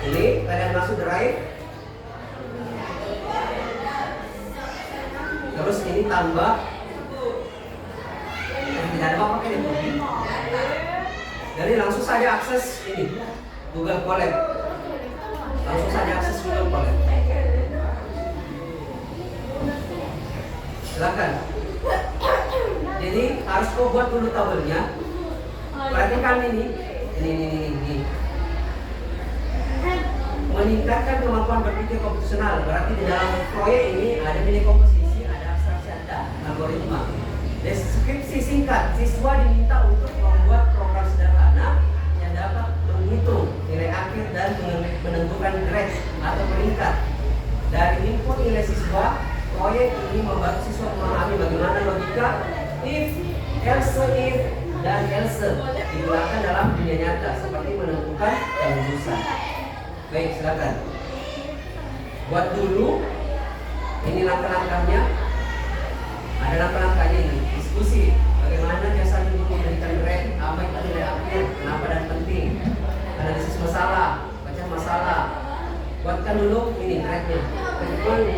Speaker 1: ini kalian masuk Drive. Terus ini tambah. Tidak ada apa-apa ini. Jadi langsung saja akses ini Google Colab. Langsung saja akses Google Colab. Silakan. Jadi harus kau buat dulu tabelnya. Perhatikan ini. Meningkatkan kemampuan berpikir komputasional. Berarti di dalam proyek ini ada nilai komposisi, ada abstraksi, ada algoritma. Deskripsi singkat. Siswa diminta untuk membuat program sederhana yang dapat menghitung nilai akhir dan menentukan grade atau peringkat. Dari input nilai siswa, proyek ini membantu siswa memahami bagaimana logika if, else if, dan else digunakan dalam dunia nyata seperti menentukan keputusan. Baik, silakan. Buat dulu. Ini langkah-langkahnya. Ada langkah-langkahnya ini. Diskusi. Bagaimana biasanya untuk memberikan grade, apa itu nilai akhir, kenapa dan penting. Analisis masalah, baca masalah. Buatkan dulu ini grade-nya. Bagaimana?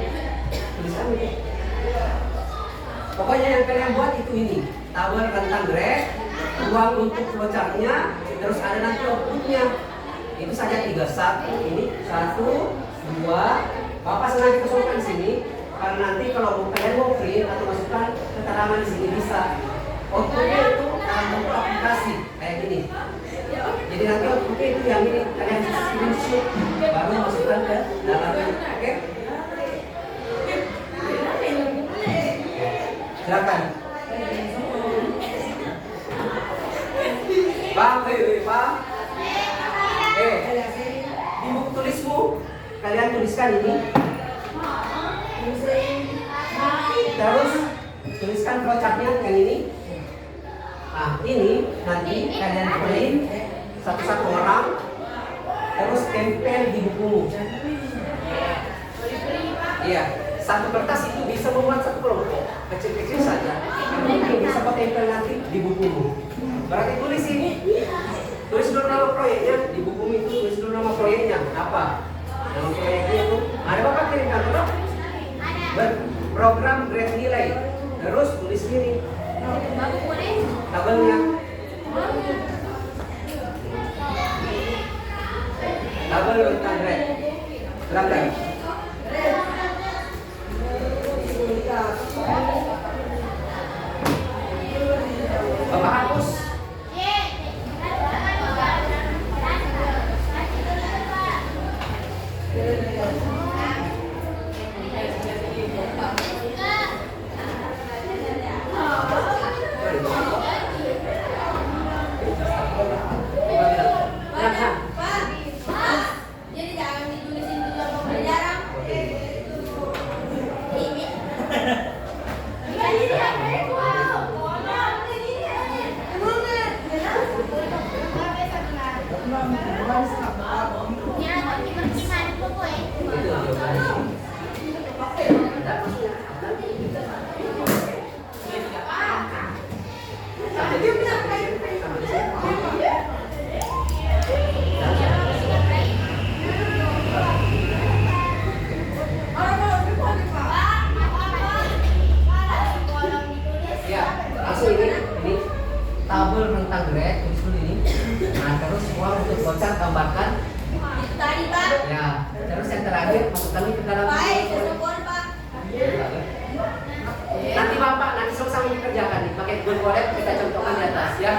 Speaker 1: Tulisan ini. Pokoknya yang kalian buat itu ini. Tabel tentang grade, ruang untuk flowchart-nya, terus ada nanti output-nya. Itu saja 3. 1 ini 1 2. Bapak sengaja kosongkan sini karena nanti kalau kalian mau print atau masukkan keterangan di sini bisa. Outputnya itu dalam bentuk aplikasi kayak gini. Jadi nanti outputnya itu yang ini kalian screenshot baru masukkan ke dalamnya. Oke? Silakan. Bang, Bang. Di buku tulismu kalian tuliskan ini. Terus tuliskan flowchartnya yang ini. Nah, ini nanti kalian print satu-satu orang. Terus tempel di bukumu. Iya, satu kertas itu bisa membuat satu kelompok kecil-kecil saja. Yang penting bisa kau tempel nanti di bukumu. Berarti tulis ini. Tulis dulu nama proyeknya di buku itu, tulis dulu nama proyeknya apa? Nama proyeknya itu ada Bapak kirimkan dulu. Program grade nilai. Terus tulis ini. Tabelnya. Tabel tentang grade. Silakan. Bapak hapus.
Speaker 2: Jadi jangan ditulisin tujuan pembelajaran. Ya, tapi percikan po po eh.
Speaker 1: Itu jawabannya. Tidak masuk. Sampai di sini. Sampai di sini. Ya, langsung ini tabel rentang grade tulis dulu ini. Nah, terus semua untuk bocor tambahkan.
Speaker 2: Tadi Pak.
Speaker 1: Ya, terus yang terakhir masukkan ke dalam.
Speaker 2: Baik, sesuai Pak.
Speaker 1: Nanti Bapak nanti sama-sama dikerjakan nih pakai Google Colab kita contohkan di atas ya.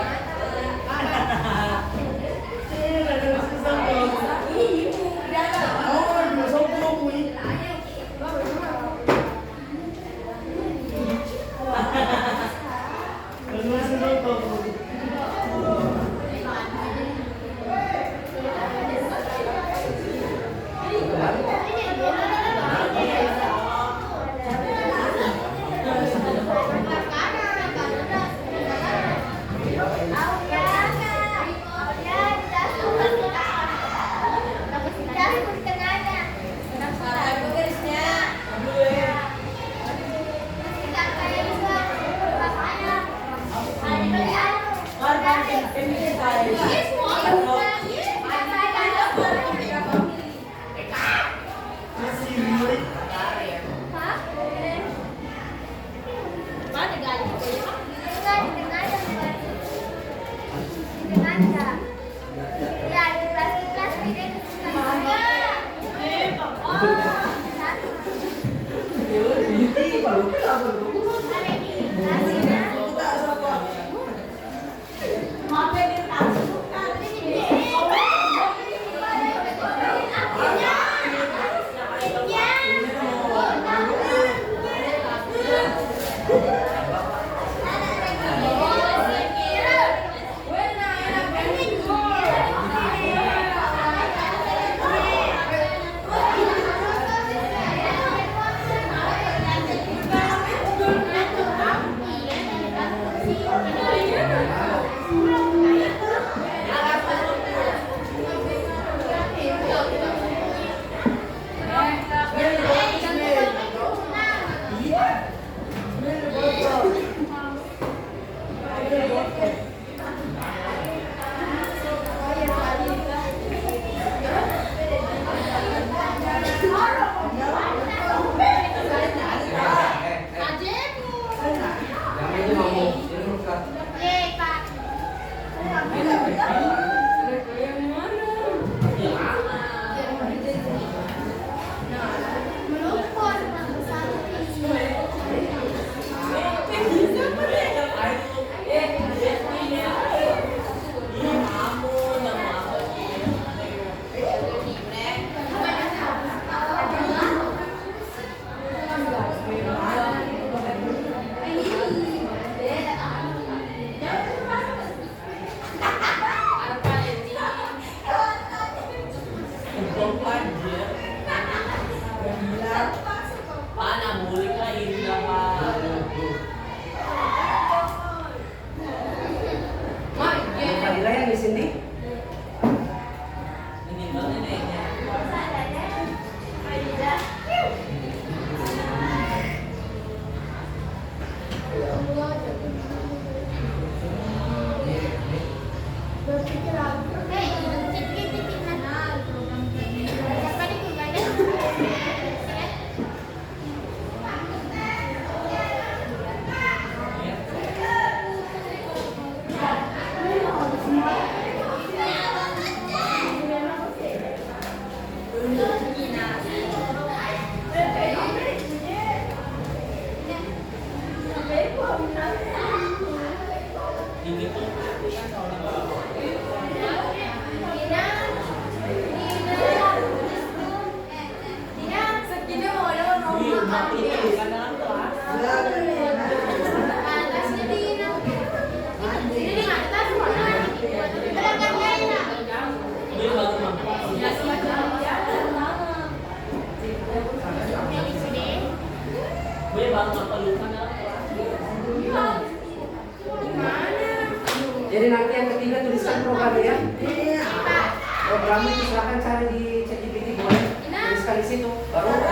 Speaker 1: programnya itu silahkan cari di ChatGPT boleh. Tulis sekali situ. Baru itu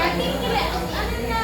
Speaker 1: nanti kita kerjakan.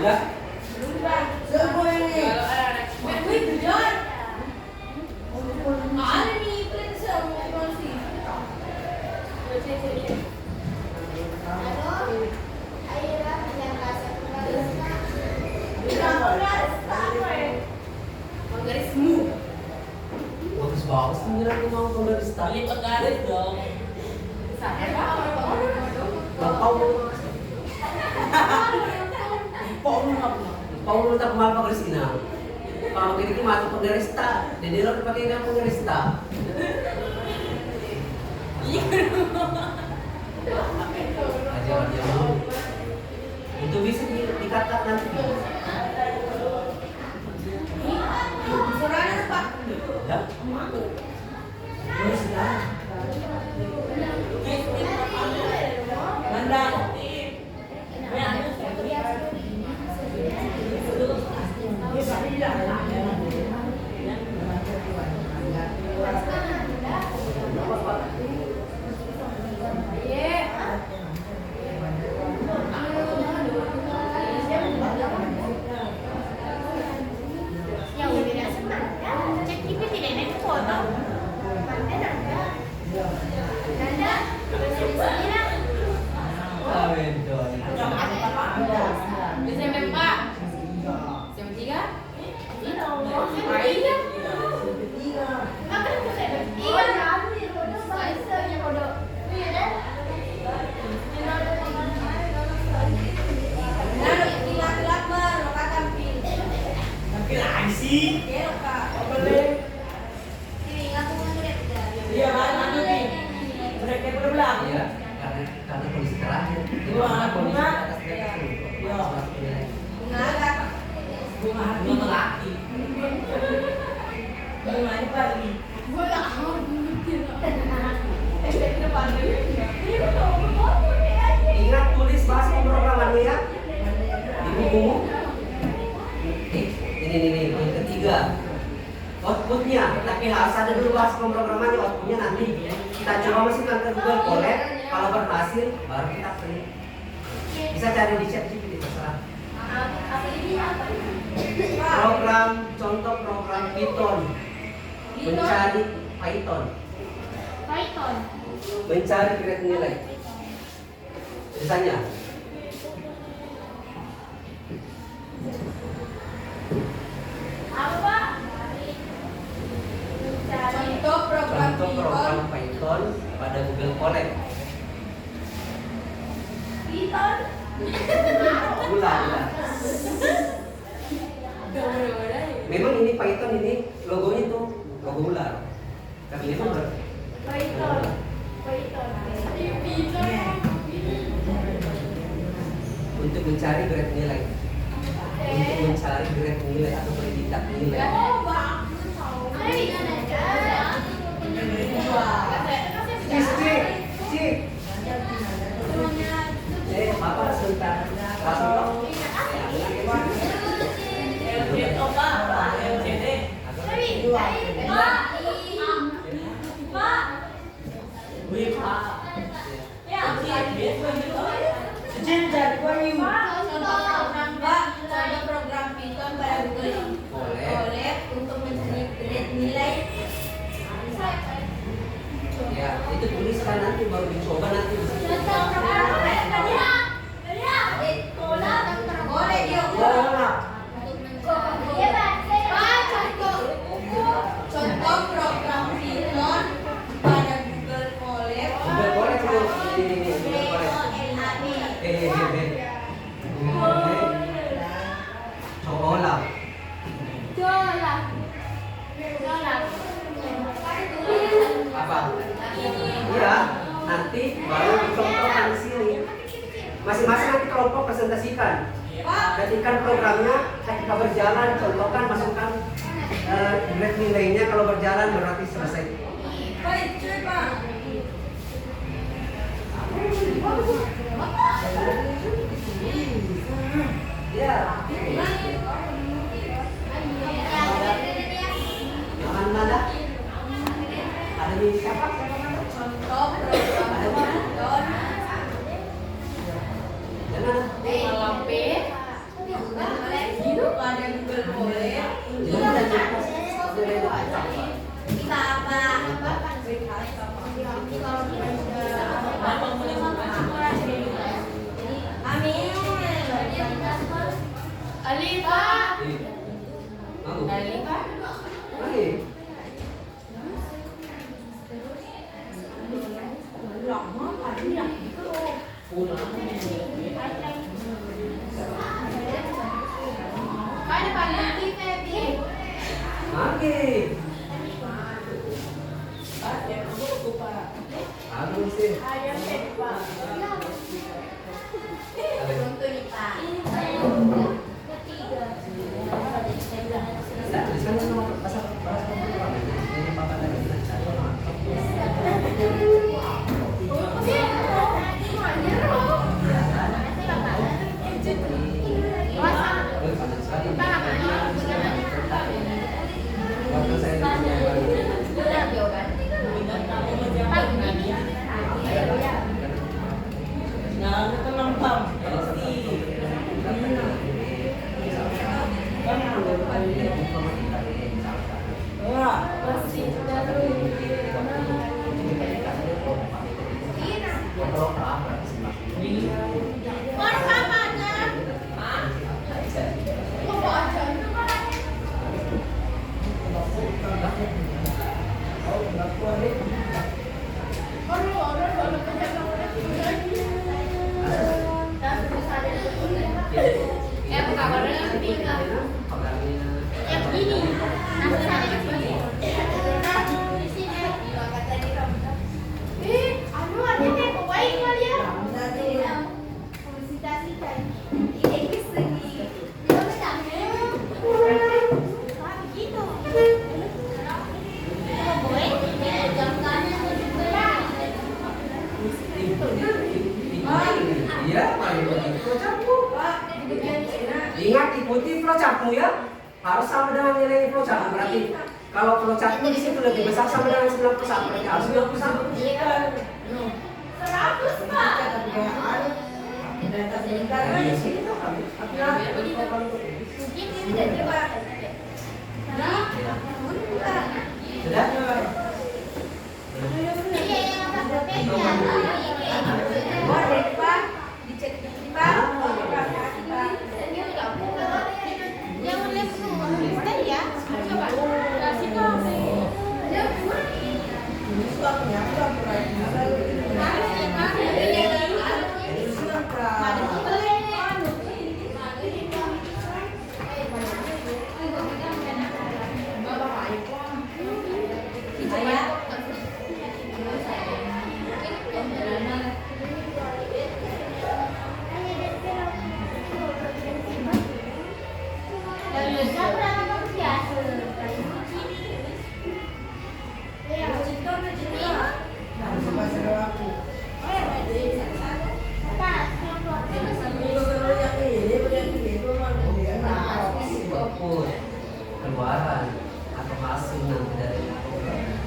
Speaker 1: Ya.
Speaker 5: Semua ini. Wait, John. Ada nih prinsip emosi. Garismu.
Speaker 1: Bagus nih aku mau penggaristan.
Speaker 5: Lipat garis dong.
Speaker 1: Paulo tak mahal penggarisina. Kalau ini mati penggarista, jadi lo pakai yang penggarista. Aja dia mau. Itu bisa dikatakan nanti.
Speaker 5: Suaranya Pak.
Speaker 1: Ya.
Speaker 5: Mandang.
Speaker 1: Iya, karena kondisi terakhir. Kondisi atas di atas bunga laki. Ingat tulis bahasa pemrogramannya ya di bukumu. Ini yang ketiga. Outputnya, tapi harus ada dulu bahasa pemrogramannya. Outputnya nanti kita coba masukkan ke Google Colab. Kalau berhasil, baru kita print. Bisa cari di ChatGPT terserah. Contoh program Python. Mencari Python. Mencari grade nilai. Misalnya.
Speaker 5: Contoh program
Speaker 1: Python pada Google Colab. Ulang. Memang ini Python ini logonya tuh logo ular. Tapi ini kan untuk mencari grade nilai. Untuk mencari grade nilai atau predikat nilai. Apa sebentar?
Speaker 5: program Python pada Google Colab untuk mencari grade nilai.
Speaker 1: Ya, itu tuliskan nanti baru dicoba nanti.
Speaker 5: Boleh dia. Contoh program Python pada Google Colab.
Speaker 1: Google Colab itu ini Google Colab. Coba ulang. Apa? Iya, nanti baru dicontohkan di sini. Masing-masing nanti kelompok presentasikan. Ketikkan programnya, ketika berjalan, contohkan, masukkan grade nilainya. Kalau berjalan berarti selesai.
Speaker 5: Baik, coba.
Speaker 1: Ya. Jangan nada. Ada di siapa?
Speaker 5: Contoh program Python.
Speaker 1: Jangan.
Speaker 5: Malam P. Alifah.
Speaker 1: Aku.
Speaker 5: Alifah.
Speaker 1: Lagi.
Speaker 5: Lama kali yang itu. Kan paling kita di.
Speaker 1: Lagi. Aku sih.
Speaker 5: Ayam pepa. Untuk ni Pak.
Speaker 2: Ketiga.
Speaker 1: Nah, di sana sama bahasa perempuan. Ini papa lagi. Waktu saya
Speaker 5: Orang sama aja. Mau baca itu kan?
Speaker 1: Iya, ingat ikuti flowchartmu ya. Harus sama dengan nilai flowchart. Berarti kalau flowchartmu di situ lebih besar sama dengan 91, berarti harus 91.
Speaker 5: 100 Pak.
Speaker 1: Di sini tuh kan. Sudah?
Speaker 5: Boleh Pak. Dicek di Pak.
Speaker 1: Keluaran atau hasil nanti dari program.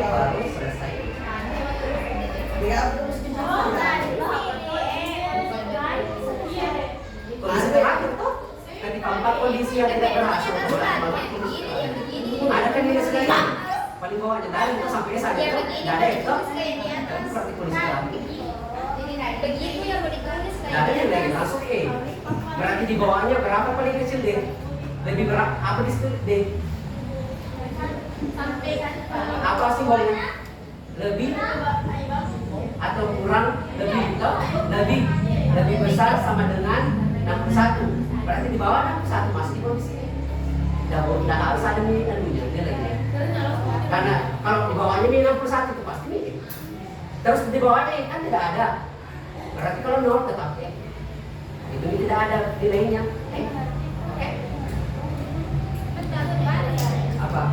Speaker 1: Baru selesai. Kondisi terakhir tuh ketika 4 kondisi yang tidak berhasil ada kan nilai sekali paling bawah aja dari itu sampai saja itu nggak ada itu berarti kondisi terakhir nggak ada yang lagi masuk E berarti di bawahnya berapa paling kecil D lebih berat apa di situ D apa simbolnya lebih atau kurang lebih lebih besar sama dengan 61 berarti di bawah 61 masih di kondisi tidak harus ada nilainya karena kalau di bawahnya minus 61 itu pasti minim terus di bawahnya kan tidak ada berarti kalau 0 tetap itu tidak ada nilainya apa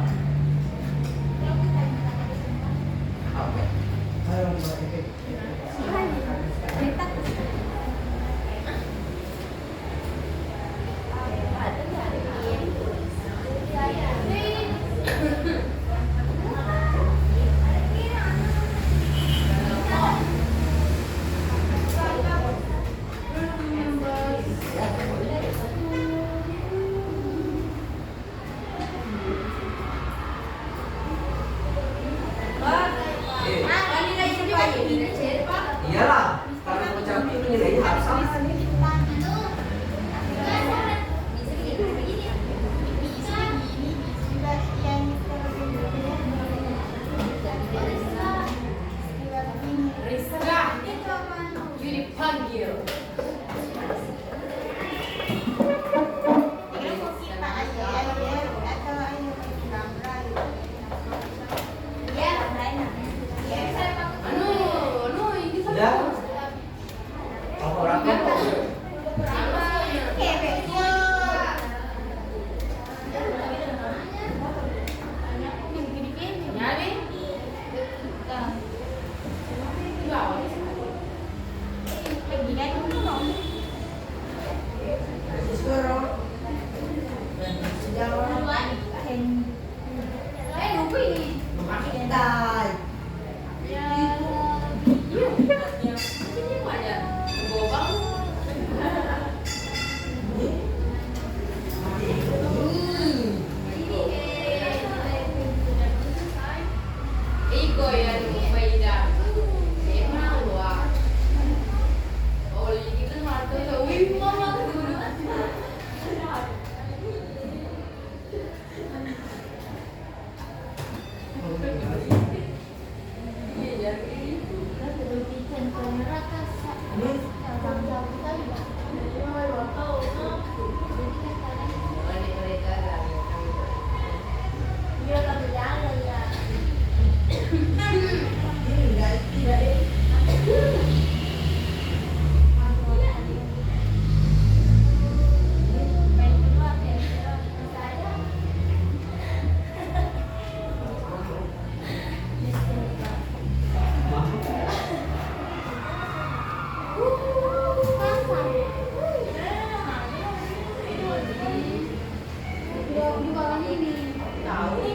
Speaker 5: Tahu.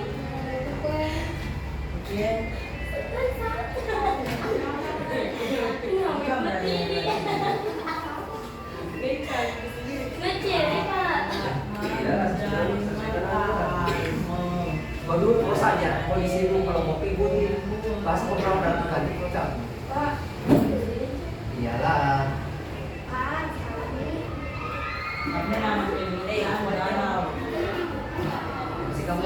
Speaker 5: Oke.
Speaker 1: Baru terus aja polisi itu kalau mau pibut pas program berarti ganti program. Iyalah. Masih kamu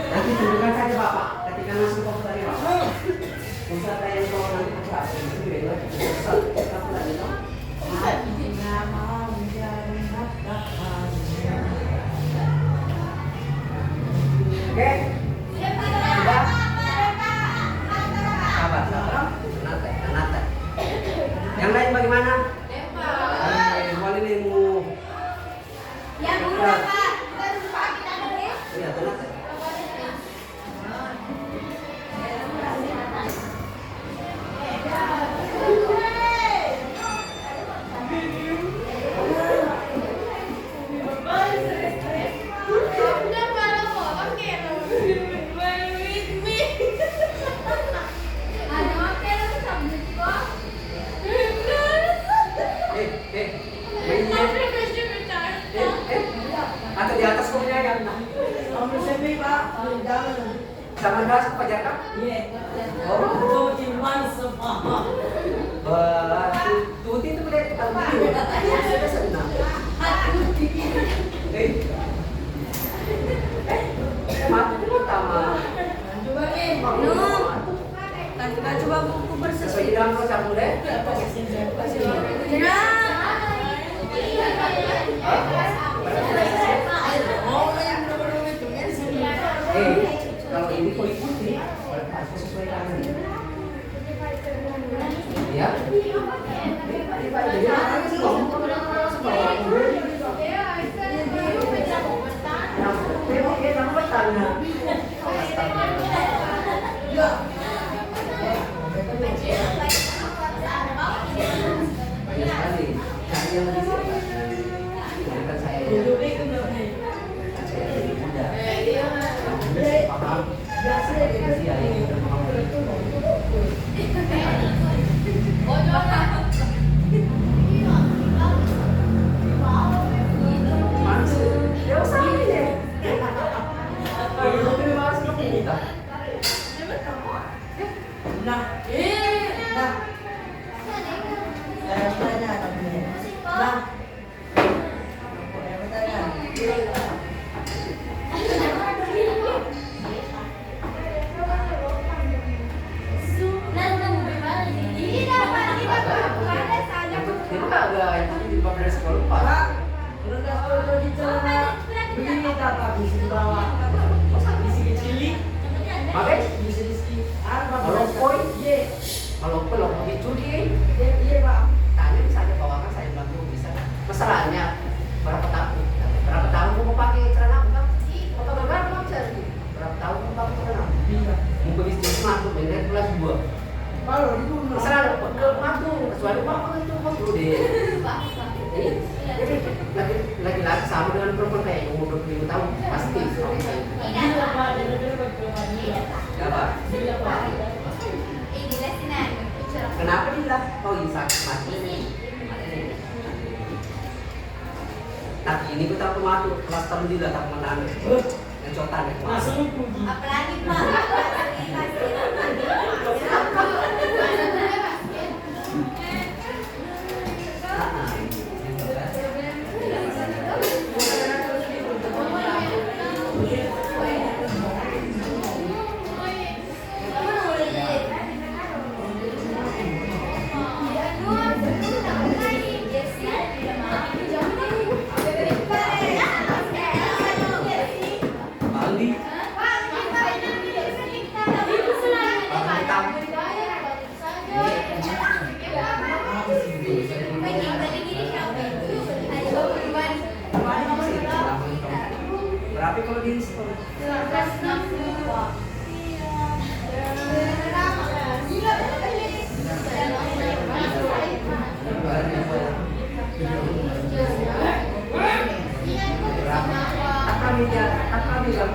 Speaker 1: nanti tunjukkan saja Bapak ketika masuk ke tadi Bapak. Usah tanya kalau nanti Bapak itu beda lagi. Kamu tadi dong. Oke. Sudah. Sabar, sabar. Tenang. Yang lain bagaimana? Iya, tenang. Atau di atas kau yang jangan gas kepajakan. Oh, tuti itu boleh tahu. Sudah senang. Mati pertama.
Speaker 5: Coba buku
Speaker 1: Sesuai di dalam program boleh. Kalau ini kau ikuti, harus sesuaikan. Ya. Jadi apa sih ngomong? Kamu bertanya. Banyak sekali. Cari yang lebih bukan saya. Saya lebih muda. Paham. Iya, kalau begitu tanya bisa aja bawakan saya bantu bisa. Masalahnya berapa tahun mau pakai celana enggak? Foto gambar mau cari. Berapa tahun mau pakai celana? Mau beli sepatu bener kelas 2. Kalau itu masalah ke matu, kecuali bapak itu kok deh. Lagi-lagi sama dengan perempuan kayak yang umur 25 tahun pasti. Kenapa dibilang kau insaf mati? Tapi ini kita matu kelas tahun dia tak menang. Ngecotan itu.
Speaker 5: Apalagi Pak.
Speaker 1: kalau di sekolah?
Speaker 5: 1960 Pak.
Speaker 1: Apa bilang?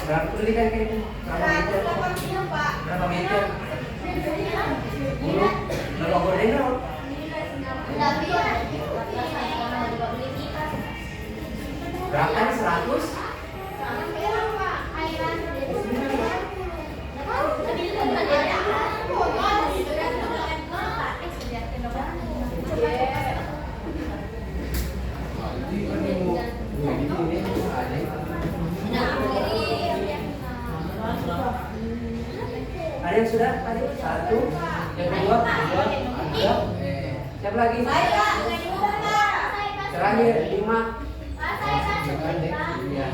Speaker 1: Berapa pendidikan kayak itu? Berapa meter?
Speaker 5: 180 Pak.
Speaker 1: Berapa meter? Berapa gorden dong? Berapa nih? 100? Ada yang sudah tadi? 1, yang kedua, 3. Siapa lagi? Terakhir 5. Ya.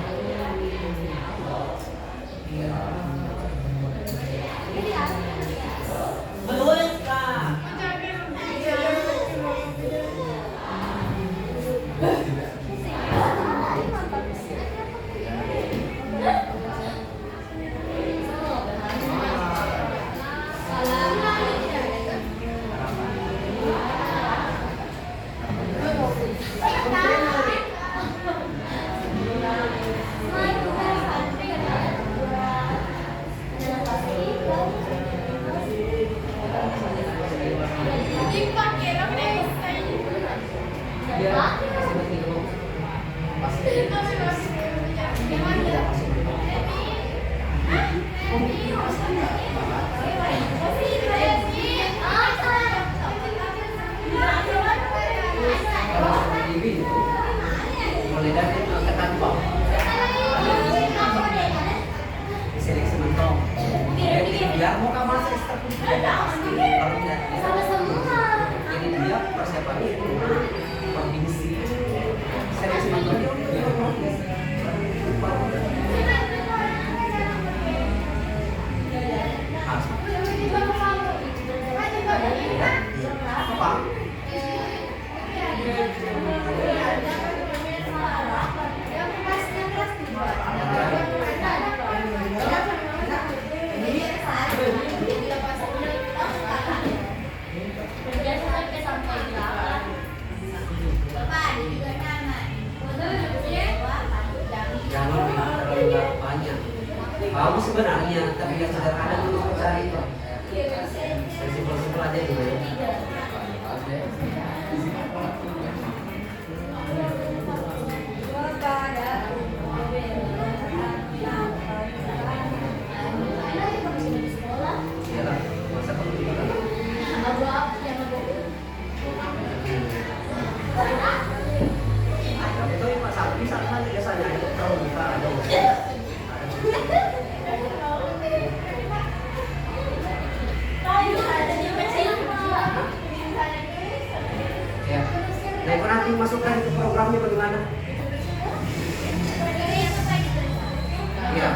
Speaker 1: Mulai dari angkatan bawah. Seleksi mentong. Jadi dia mau ke masa ekstrakurikuler kalau tidak jadi dia persiapannya itu provinsi seleksi mentong dia untuk provinsi. Apa? Jangan terlalu banyak. Bagus sebenarnya, tapi yang sederhana dulu cari itu. Simpel-simpel aja dulu. Iyalah, masa pendidikan. Itu yang Pak Sabri sama biasanya itu kalau buka ada. Ya. Nah, itu nanti masukkan ke programnya bagaimana? Iya.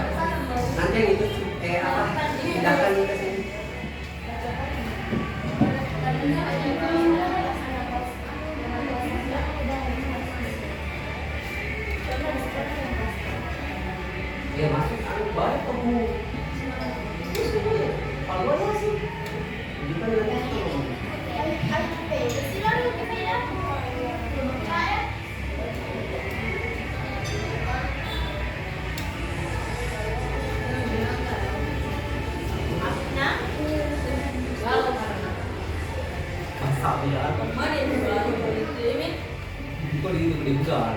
Speaker 1: Nanti yang itu apa? Pindahkan ke sini. Ya masuk baik kamu. Kalau aja sih. Kita nanti sabi ya. Kok ditinggal.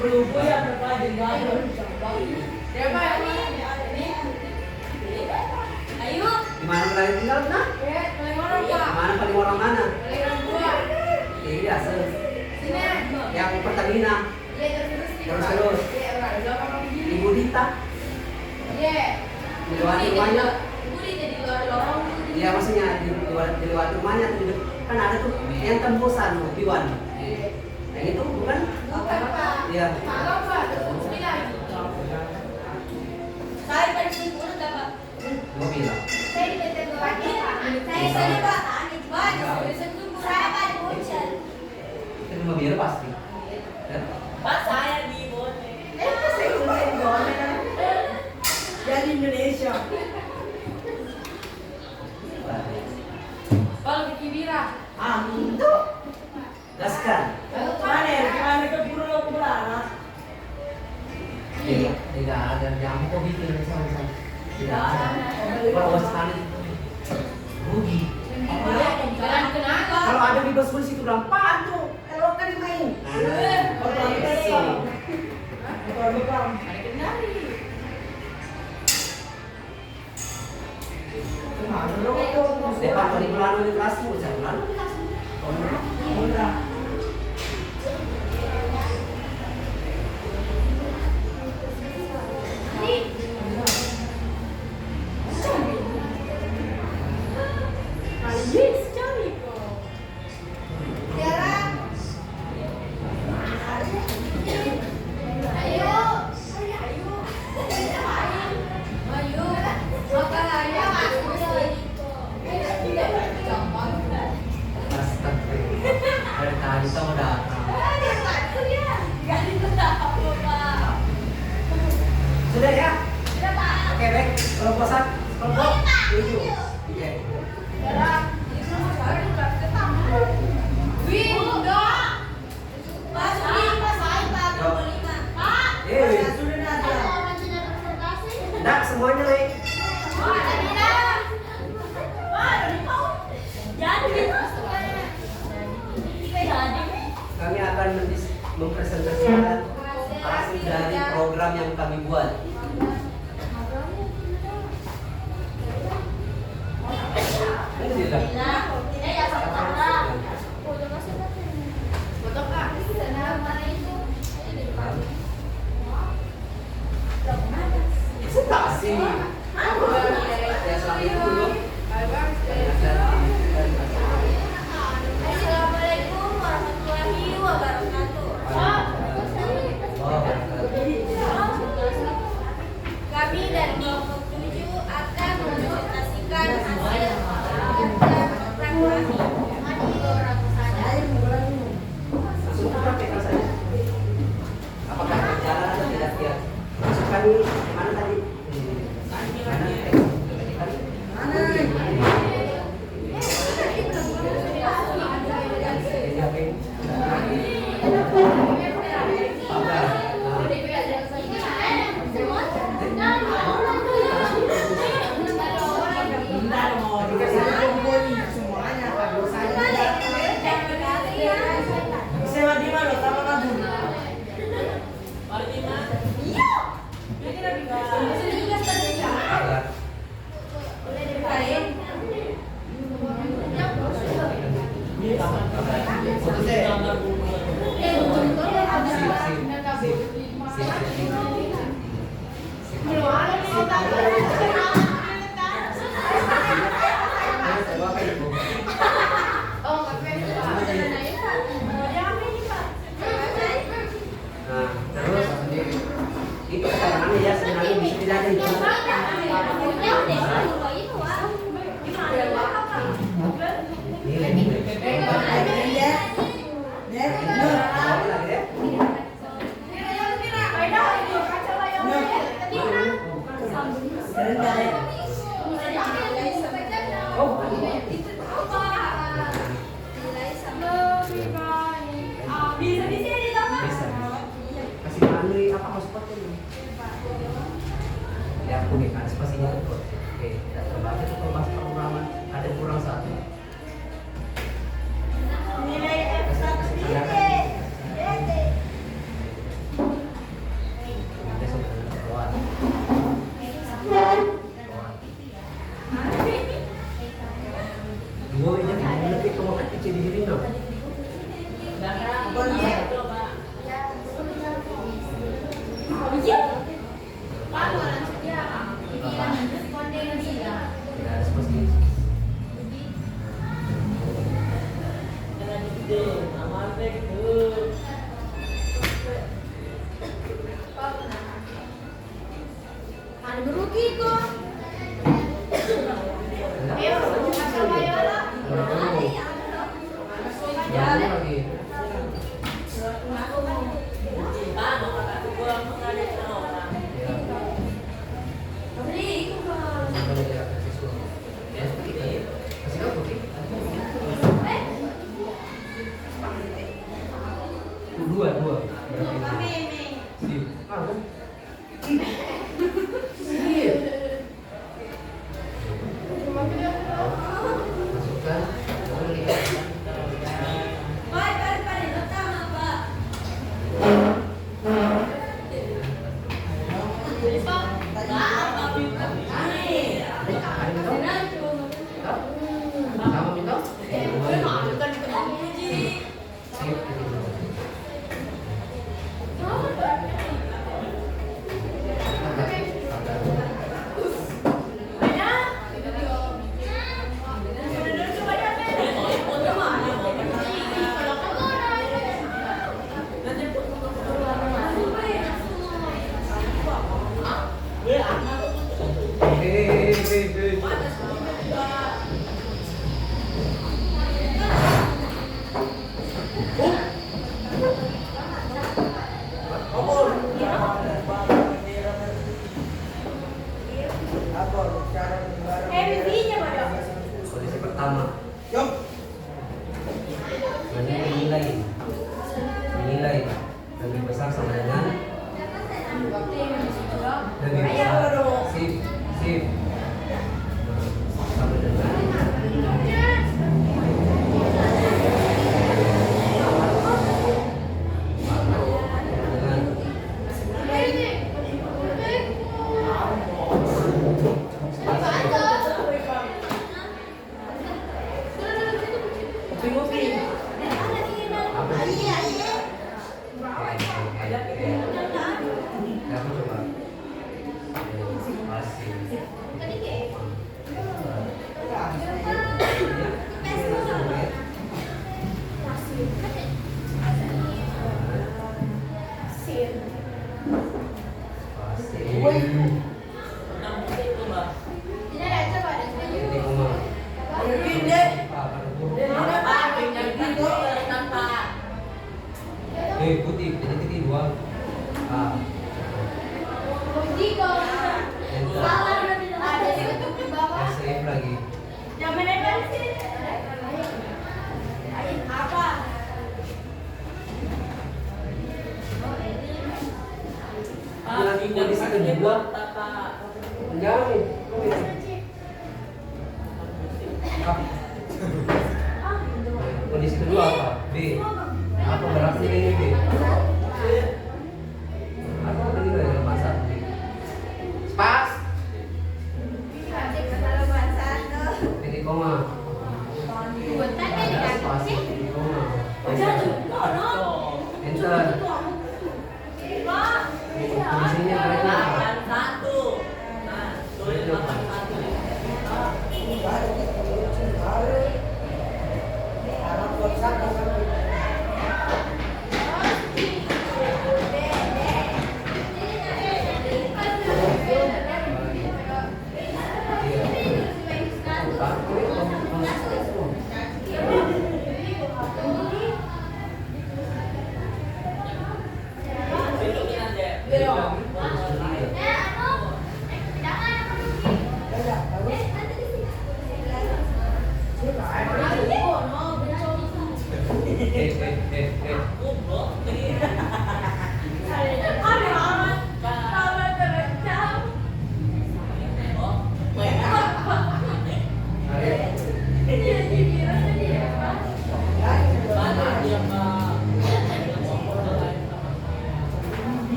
Speaker 6: Grupo ya apa dengan
Speaker 5: Ayo.
Speaker 1: Di mana kalian tinggal, nah? Mana paling orang mana? Iya, yang Pertamina. Terus. Ibu Dita. Di luar rumahnya. Iya, maksudnya di luar rumahnya kan ada tuh yang tembusan Piwan. Yang itu bukan?
Speaker 5: Bukan, Pak.
Speaker 1: Iya.
Speaker 5: Kalau Pak, 9. Saya tadi sepuluh dapat.
Speaker 1: Gua bilang.
Speaker 5: Saya di PT Bawani, Pak. Saya tadi Pak, banyak. Saya Pak di Bocor.
Speaker 1: Itu cuma biar pasti. Ya?
Speaker 6: Pak saya di Bone.
Speaker 4: Saya mulai di Bone.
Speaker 6: Dari Indonesia. Kalau di Kibira. Itu.
Speaker 1: Gaskan.
Speaker 6: Gimana ke Pura.
Speaker 1: Tidak ada yang kau bikin sama. Tidak ada. Kalau sekali rugi.
Speaker 5: Jalan kenapa?
Speaker 1: Kalau ada bebas polisi itu bilang, Pak tuh, kalau kan main. Depan kali melalui di kelasmu, saya melalui di kelasmu. Dari tadi kamu datang. Sudah ya? Oke, baik. Kalau bosan, kelompok 7. Oke. Enggak, semuanya, Lek. Kami akan mempresentasikan hasil dari program yang kami buat. Presentasi. Ya, selama itu dulu.
Speaker 5: Assalamualaikum warahmatullahi wabarakatuh. Kami dari kelompok 7 akan mempresentasikan hasil program kami.
Speaker 1: Langsung kita praktekkan saja. Apakah berjalan atau tidak ya? Masukkan ini mana tadi?
Speaker 6: Sewa di mana? Sama kamu. Mari di mana?
Speaker 1: Nah, terus itu mana ya sebenarnya bisa dilihat itu.
Speaker 5: Bisa di sini Bapak.
Speaker 1: Bisa. Kasih Andri apa masuk ini? Ya aku nih kan spasinya itu. Oke, kita coba itu kelas pengurangan ada kurang satu.
Speaker 5: Nilai F1
Speaker 1: Dua ini lebih ke makan kecil di sini dong. Tidak ada spasi.
Speaker 5: Ada berugi kok. Ayo, macam ayo lah.
Speaker 1: Jalan lagi. Dua. Sip. Masukkan. Sama minta? Sip. Kondisi pertama. Menilai lebih besar sama dengan lebih besar. Sip. Sama dengan putih, jadi dua. Save lagi. Lagi kondisi kedua. Jangan. Kondisi kedua apa? B. Apa berarti ini B? Apa tadi nggak masak B? Pas. Titik koma. Pas titik koma. Enter. Kondisinya berarti apa?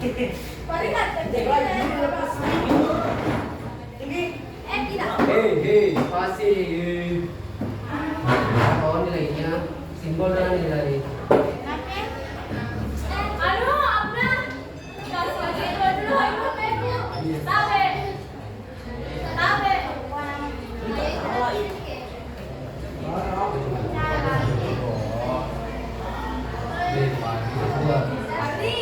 Speaker 5: Mari kan. Tidak.
Speaker 1: Hei, pasti. Oh, nilainya simbol dan nilai.
Speaker 2: Aduh, apa? Kasih dulu, ayo Pepu. Tabe. Tabe. Tadi.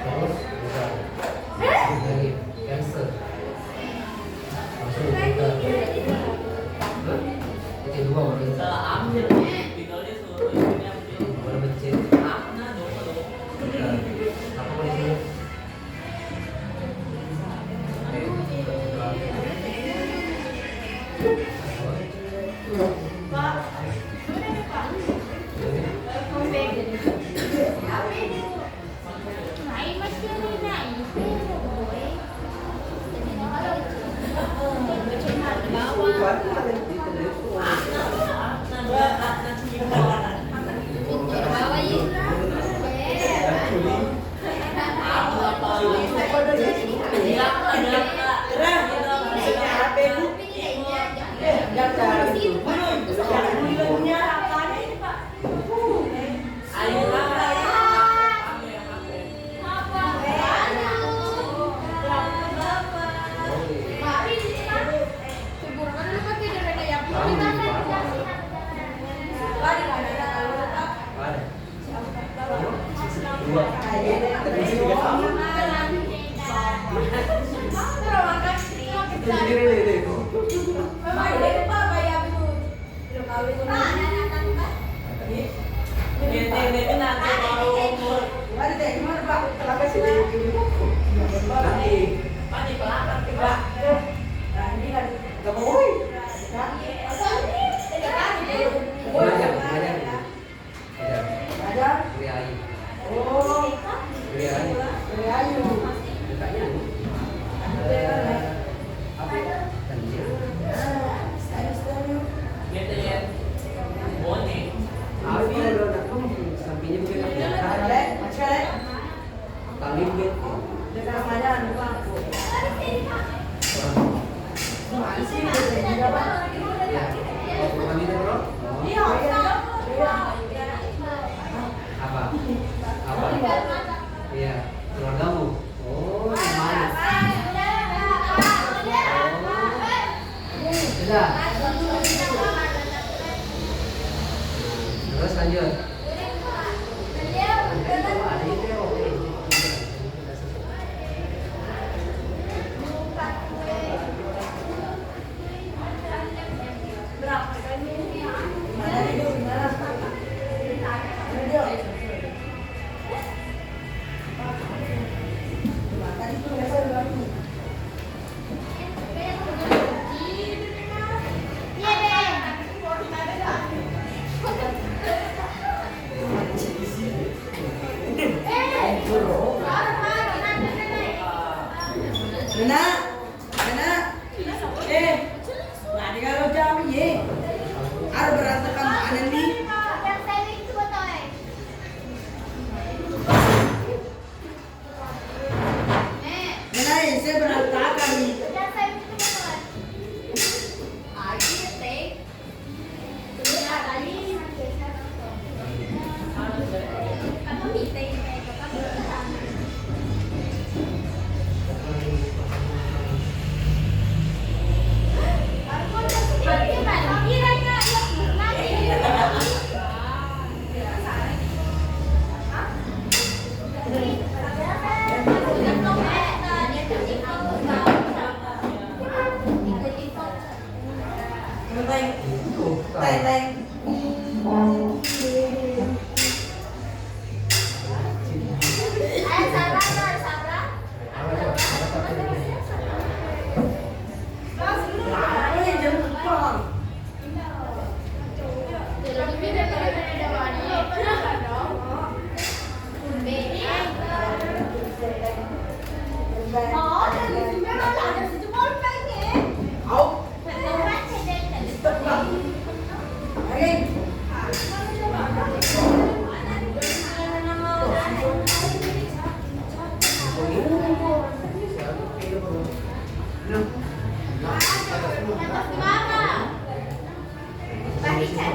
Speaker 1: Terus dari cancer. Langsung kita. Oke, dua mungkin. Berbencin. Apa boleh sini?
Speaker 2: Naik masih naik. Iya, keluargamu. Oh, manis. Sudah. Terus lanjut.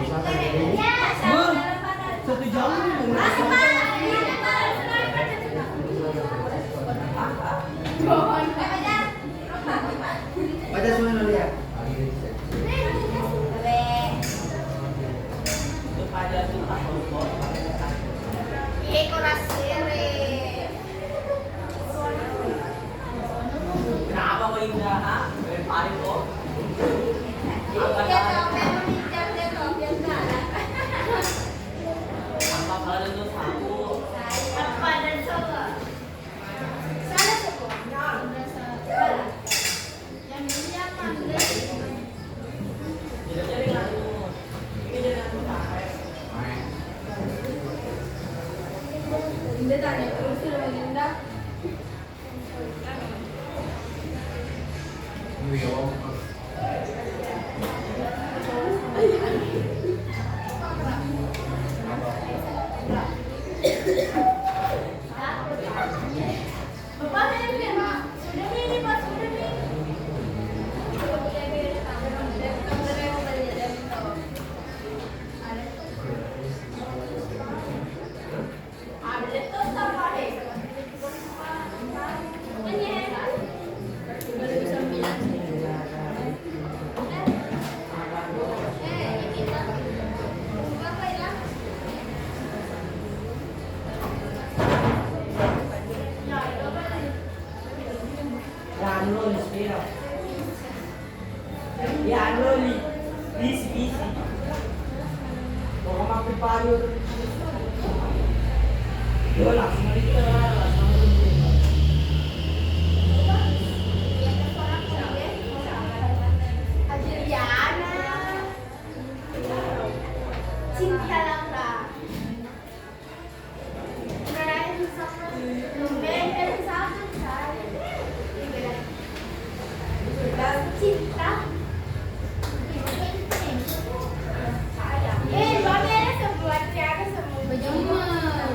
Speaker 1: usah ini.
Speaker 6: Satu jam ini.
Speaker 3: Baca semua lihat.
Speaker 6: Kenapa kau indah? Ha? Paling kok. Apa kalau itu aku? Jadi aku. Ini jadi aku tarik.
Speaker 5: Dia tanya terus sih sama Linda.
Speaker 2: Bapak ini Pak. Sudah nih Pak, sudah nih.
Speaker 6: Yan lo, espera. Yan lo, busy. Kung mag-prepare yun. Yun, langsung dito.
Speaker 2: Cynthia Laura. Cinta. Mami ada sebuah tiada semua.
Speaker 5: Jangan.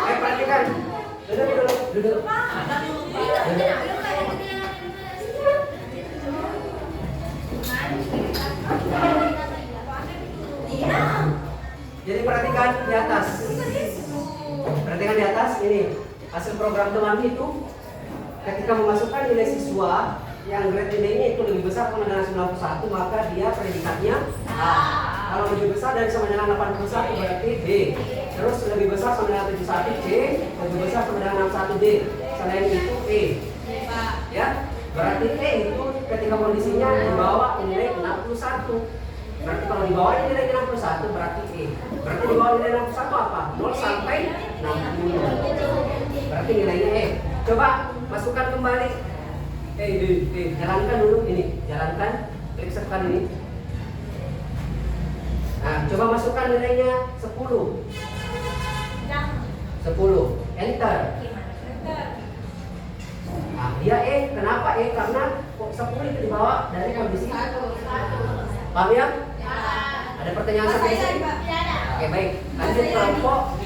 Speaker 1: Perhatikan. Duduk. Jadi perhatikan di atas. Perhatikan di atas ini hasil program teman itu ketika memasukkan nilai siswa yang grade nilainya itu lebih besar sama dengan 91 maka dia predikatnya A. Kalau lebih besar dari sama dengan 81 berarti B. Terus lebih besar sama dengan 71 C, lebih besar sama dengan 61 D. Selain itu E. Ya, berarti E itu ketika kondisinya di bawah nilai 61. Berarti kalau di bawah nilai 61 berarti E. Berarti di bawah nilai 61 apa? 0 sampai 60. Berarti nilainya E. Coba masukkan kembali. Jalankan dulu ini. Jalankan. Klik sekali ini. Nah, coba masukkan nilainya 10. 10. Enter. Nah, dia E. Kenapa E? Karena 10 itu dibawa dari kondisi. Paham ya? Ada pertanyaan sampai sini? Oke, baik. Lanjut kelompok.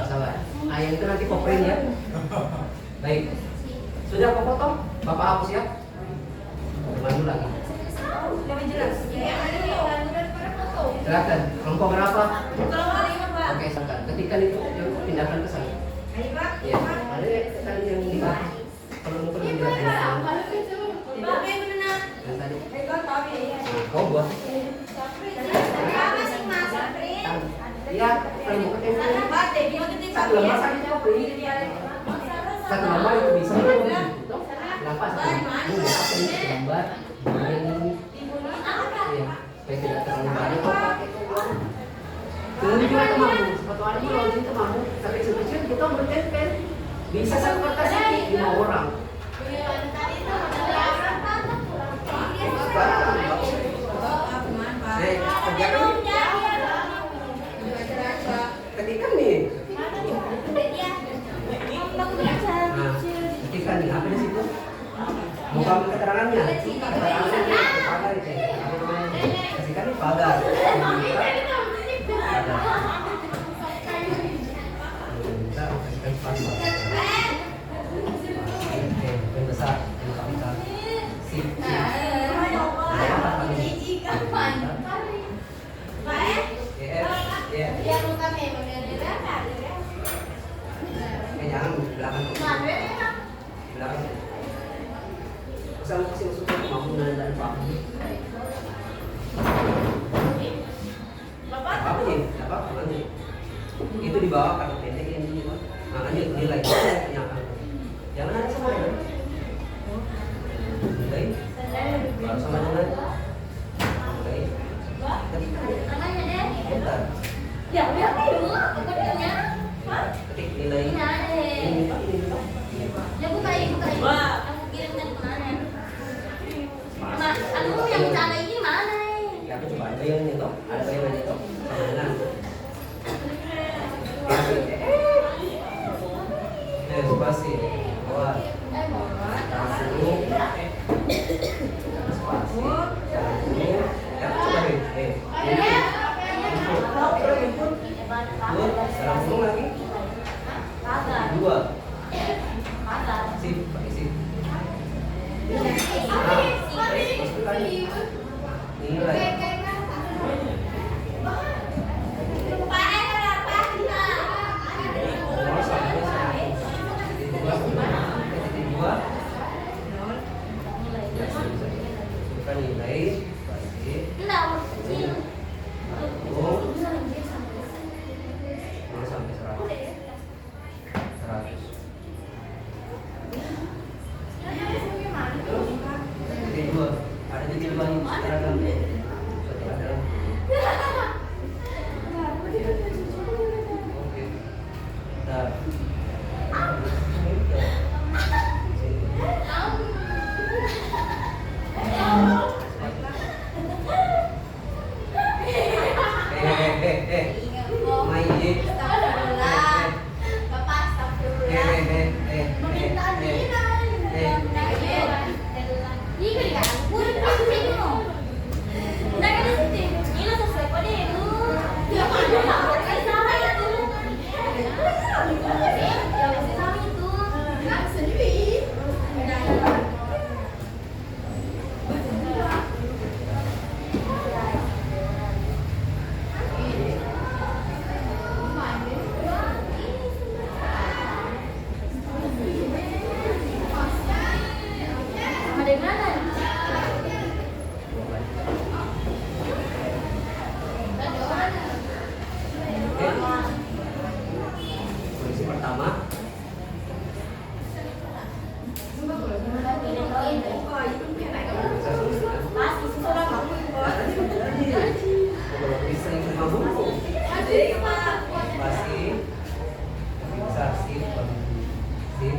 Speaker 1: Sabar. Yang itu nanti koprint ya. Baik. Sudah kok foto? Bapak hapus ya. Maju lagi.
Speaker 5: Lebih jelas.
Speaker 1: Silakan. Kelompok berapa?
Speaker 5: Kelompok 5, Pak.
Speaker 1: Oke, silakan. Ketika itu pindahkan ke sana.
Speaker 5: Ayo, Pak.
Speaker 1: Ya. Ada tadi yang dibahas. Kalau mau pergi dilakukan.
Speaker 5: Bapak yang benar.
Speaker 1: Yang tadi.
Speaker 5: Ya.
Speaker 1: Kau buat.
Speaker 5: Apa sih Mas?
Speaker 1: Iya. Kalau mau ketemu.
Speaker 5: Pak, Debbie mau ketemu
Speaker 1: Satu lembar saja cukup. Satu lembar itu bisa. Kenapa satu lembar? Ini. Iya. Supaya tidak terlalu banyak. Ini juga temamu. Sepatu hari kalau ini temamu. Sampai kecil kita bertempel. Bisa satu kertas ini 5 orang. Kerjakan. Ketika nih. Nah, ketika kasihkan nih apa di situ? Buka ambil keterangannya. Keterangannya pagar itu. Apa namanya? Kasihkan nih pagar. Pagar. Kita kasihkan pagar. Oke, yang besar, yang kapital. Sip. Jangan belakang. Belakang. Usah kasih masuk ke bangunan dan bangun. Apa nih? Apa? Nanti. Itu di bawah kartu pendek yang ini, Pak. Makanya nilai tanyakan. Jangan ada sama ya. Nilai. Baru sama dengan nilai.
Speaker 2: Namanya deh.
Speaker 1: Bentar.
Speaker 2: Ya udah dulu, pokoknya.
Speaker 1: Ketik nilai. Ini Pak, ini Pak.
Speaker 2: Ya bukain. Aku kirim dari kemana? Mas, aduh yang cara ini mana?
Speaker 1: Ya aku coba ada yang nyetok, ada yang nyetok sama dengan. Spasi, bawah. Spasi, ya coba deh. Serang lagi. Dua. Sip, pakai sip. Nilai. Nilai
Speaker 2: Enggak, kecil.
Speaker 1: sampai 100. Jadi dua, ada di bawah seragam. Satu ada. Oke. Nah. Posisi pertama. Bisa yang lima buku. Pasti bisa sip, sip.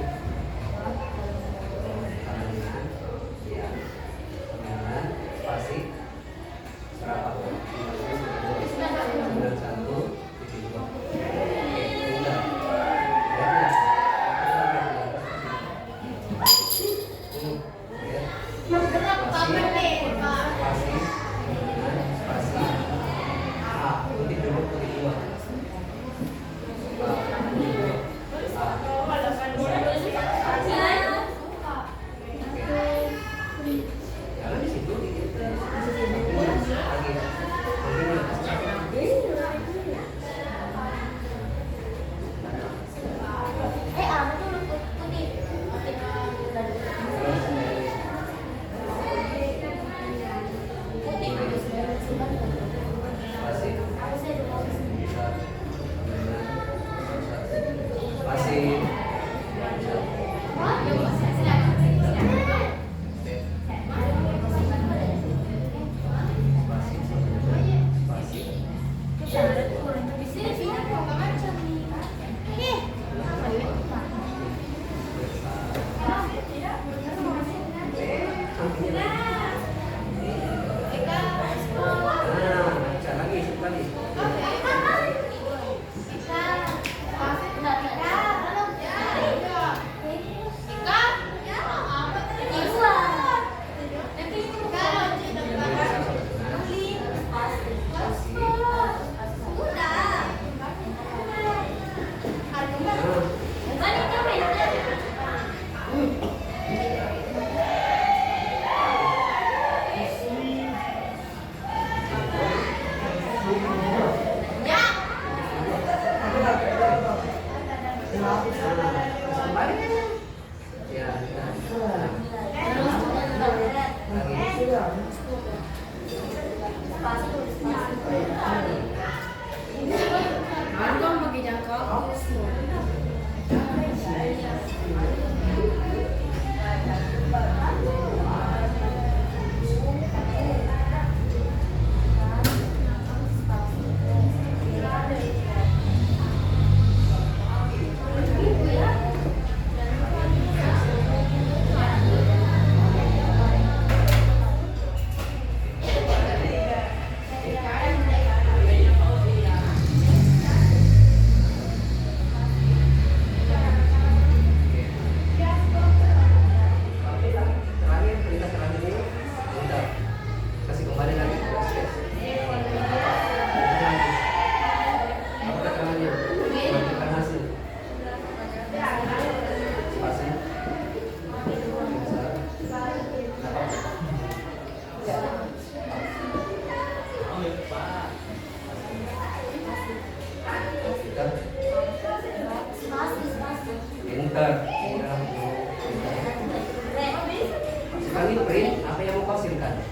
Speaker 1: Sekarang ini print, apa yang mau kau hasilkan?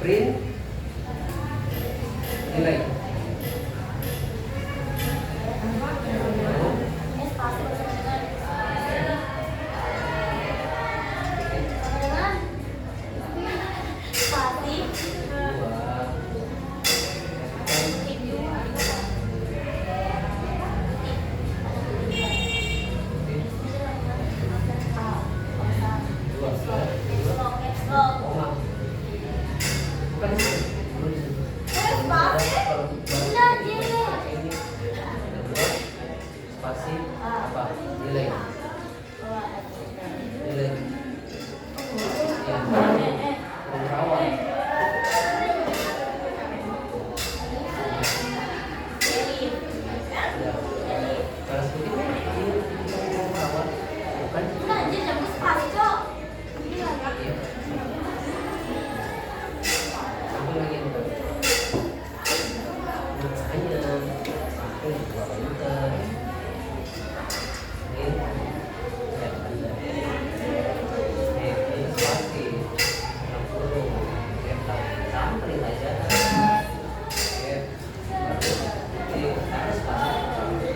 Speaker 1: Print nilai.
Speaker 2: Spasi sama dengan spasi
Speaker 1: Dua. Koma. Bukan di situ. Belum di situ. Ini kedua spasi apa? Nilai. Nilai. Ya. Pengetahuan. Ya. Cara seperti ini pengetahuan. Bukan. Iya. Sampai lagi yang bukan. Makanya sampai dua komputer. Ini lihat Anda. Ini spasi 60. Sampai aja. Oke. Baru ini harus spasi.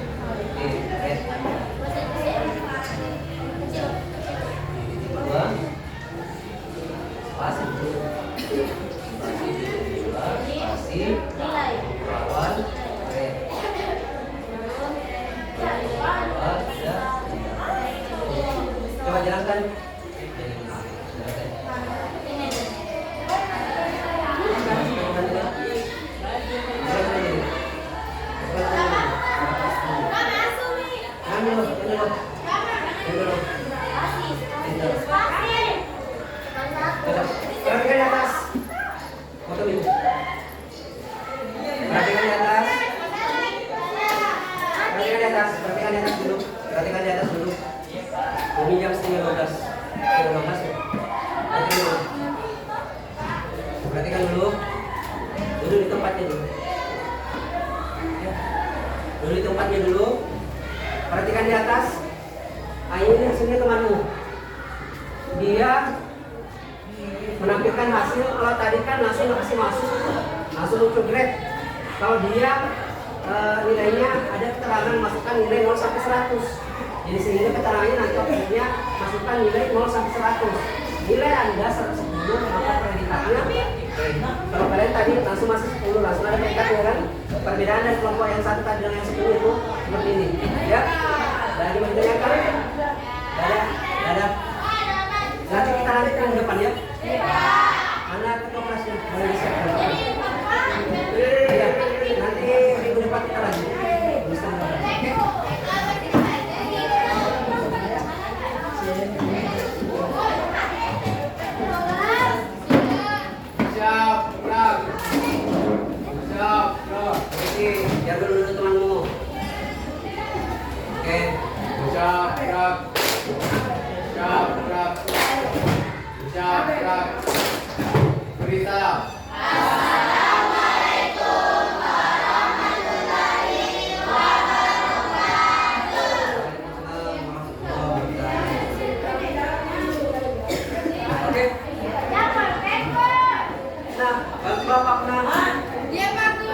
Speaker 1: Ini dua spasi dulu. Spasi dua spasi lawan red. Coba jalankan. Perhatikan di atas. Foto ini. Perhatikan di atas. Perhatikan di atas. Perhatikan di atas dulu. Perhatikan di atas dulu. Ini jam 12. Perhatikan dulu. Perhatikan dulu. Duduk di tempatnya dulu. Ya. Duduk di tempatnya dulu. Perhatikan di atas. Ini hasilnya temanmu. Dia menampilkan hasil. Kalau tadi kan langsung kasih masuk untuk grade. Kalau dia nilainya ada keterangan masukkan nilai 0 sampai 100. Jadi sehingga keterangannya nanti akhirnya masukkan nilai 0 sampai 100. Nilai Anda 110 maka predikat-nya. Kalau kalian tadi langsung masuk 10 langsung ada predikatnya kan. Perbedaan dari kelompok yang satu tadi dengan yang 10 itu seperti ini. Ya. Lagi mau ditanyakan? Ada. Nanti kita lanjutkan ke depan ya. Anak ketua kelasnya boleh disiapkan. Iya. Nanti minggu depan kita lanjut. Tuliskan ke depan. Oke, jaga dulu temanmu. Oke.
Speaker 3: Beri salam.
Speaker 1: Oke. Nah, bantu bapak nah.
Speaker 5: Dia bagus.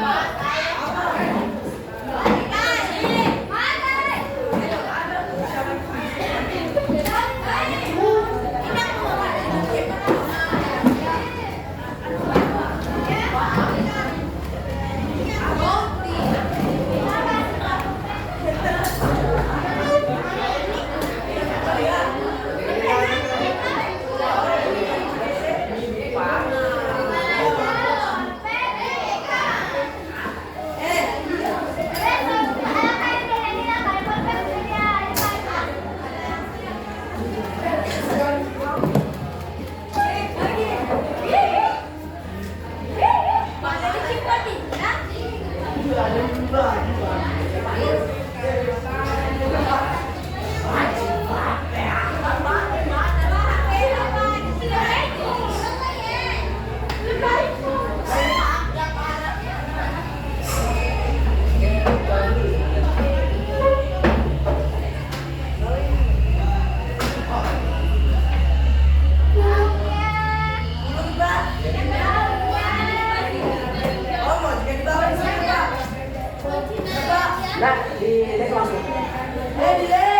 Speaker 1: Nah, di next langsung.
Speaker 6: Di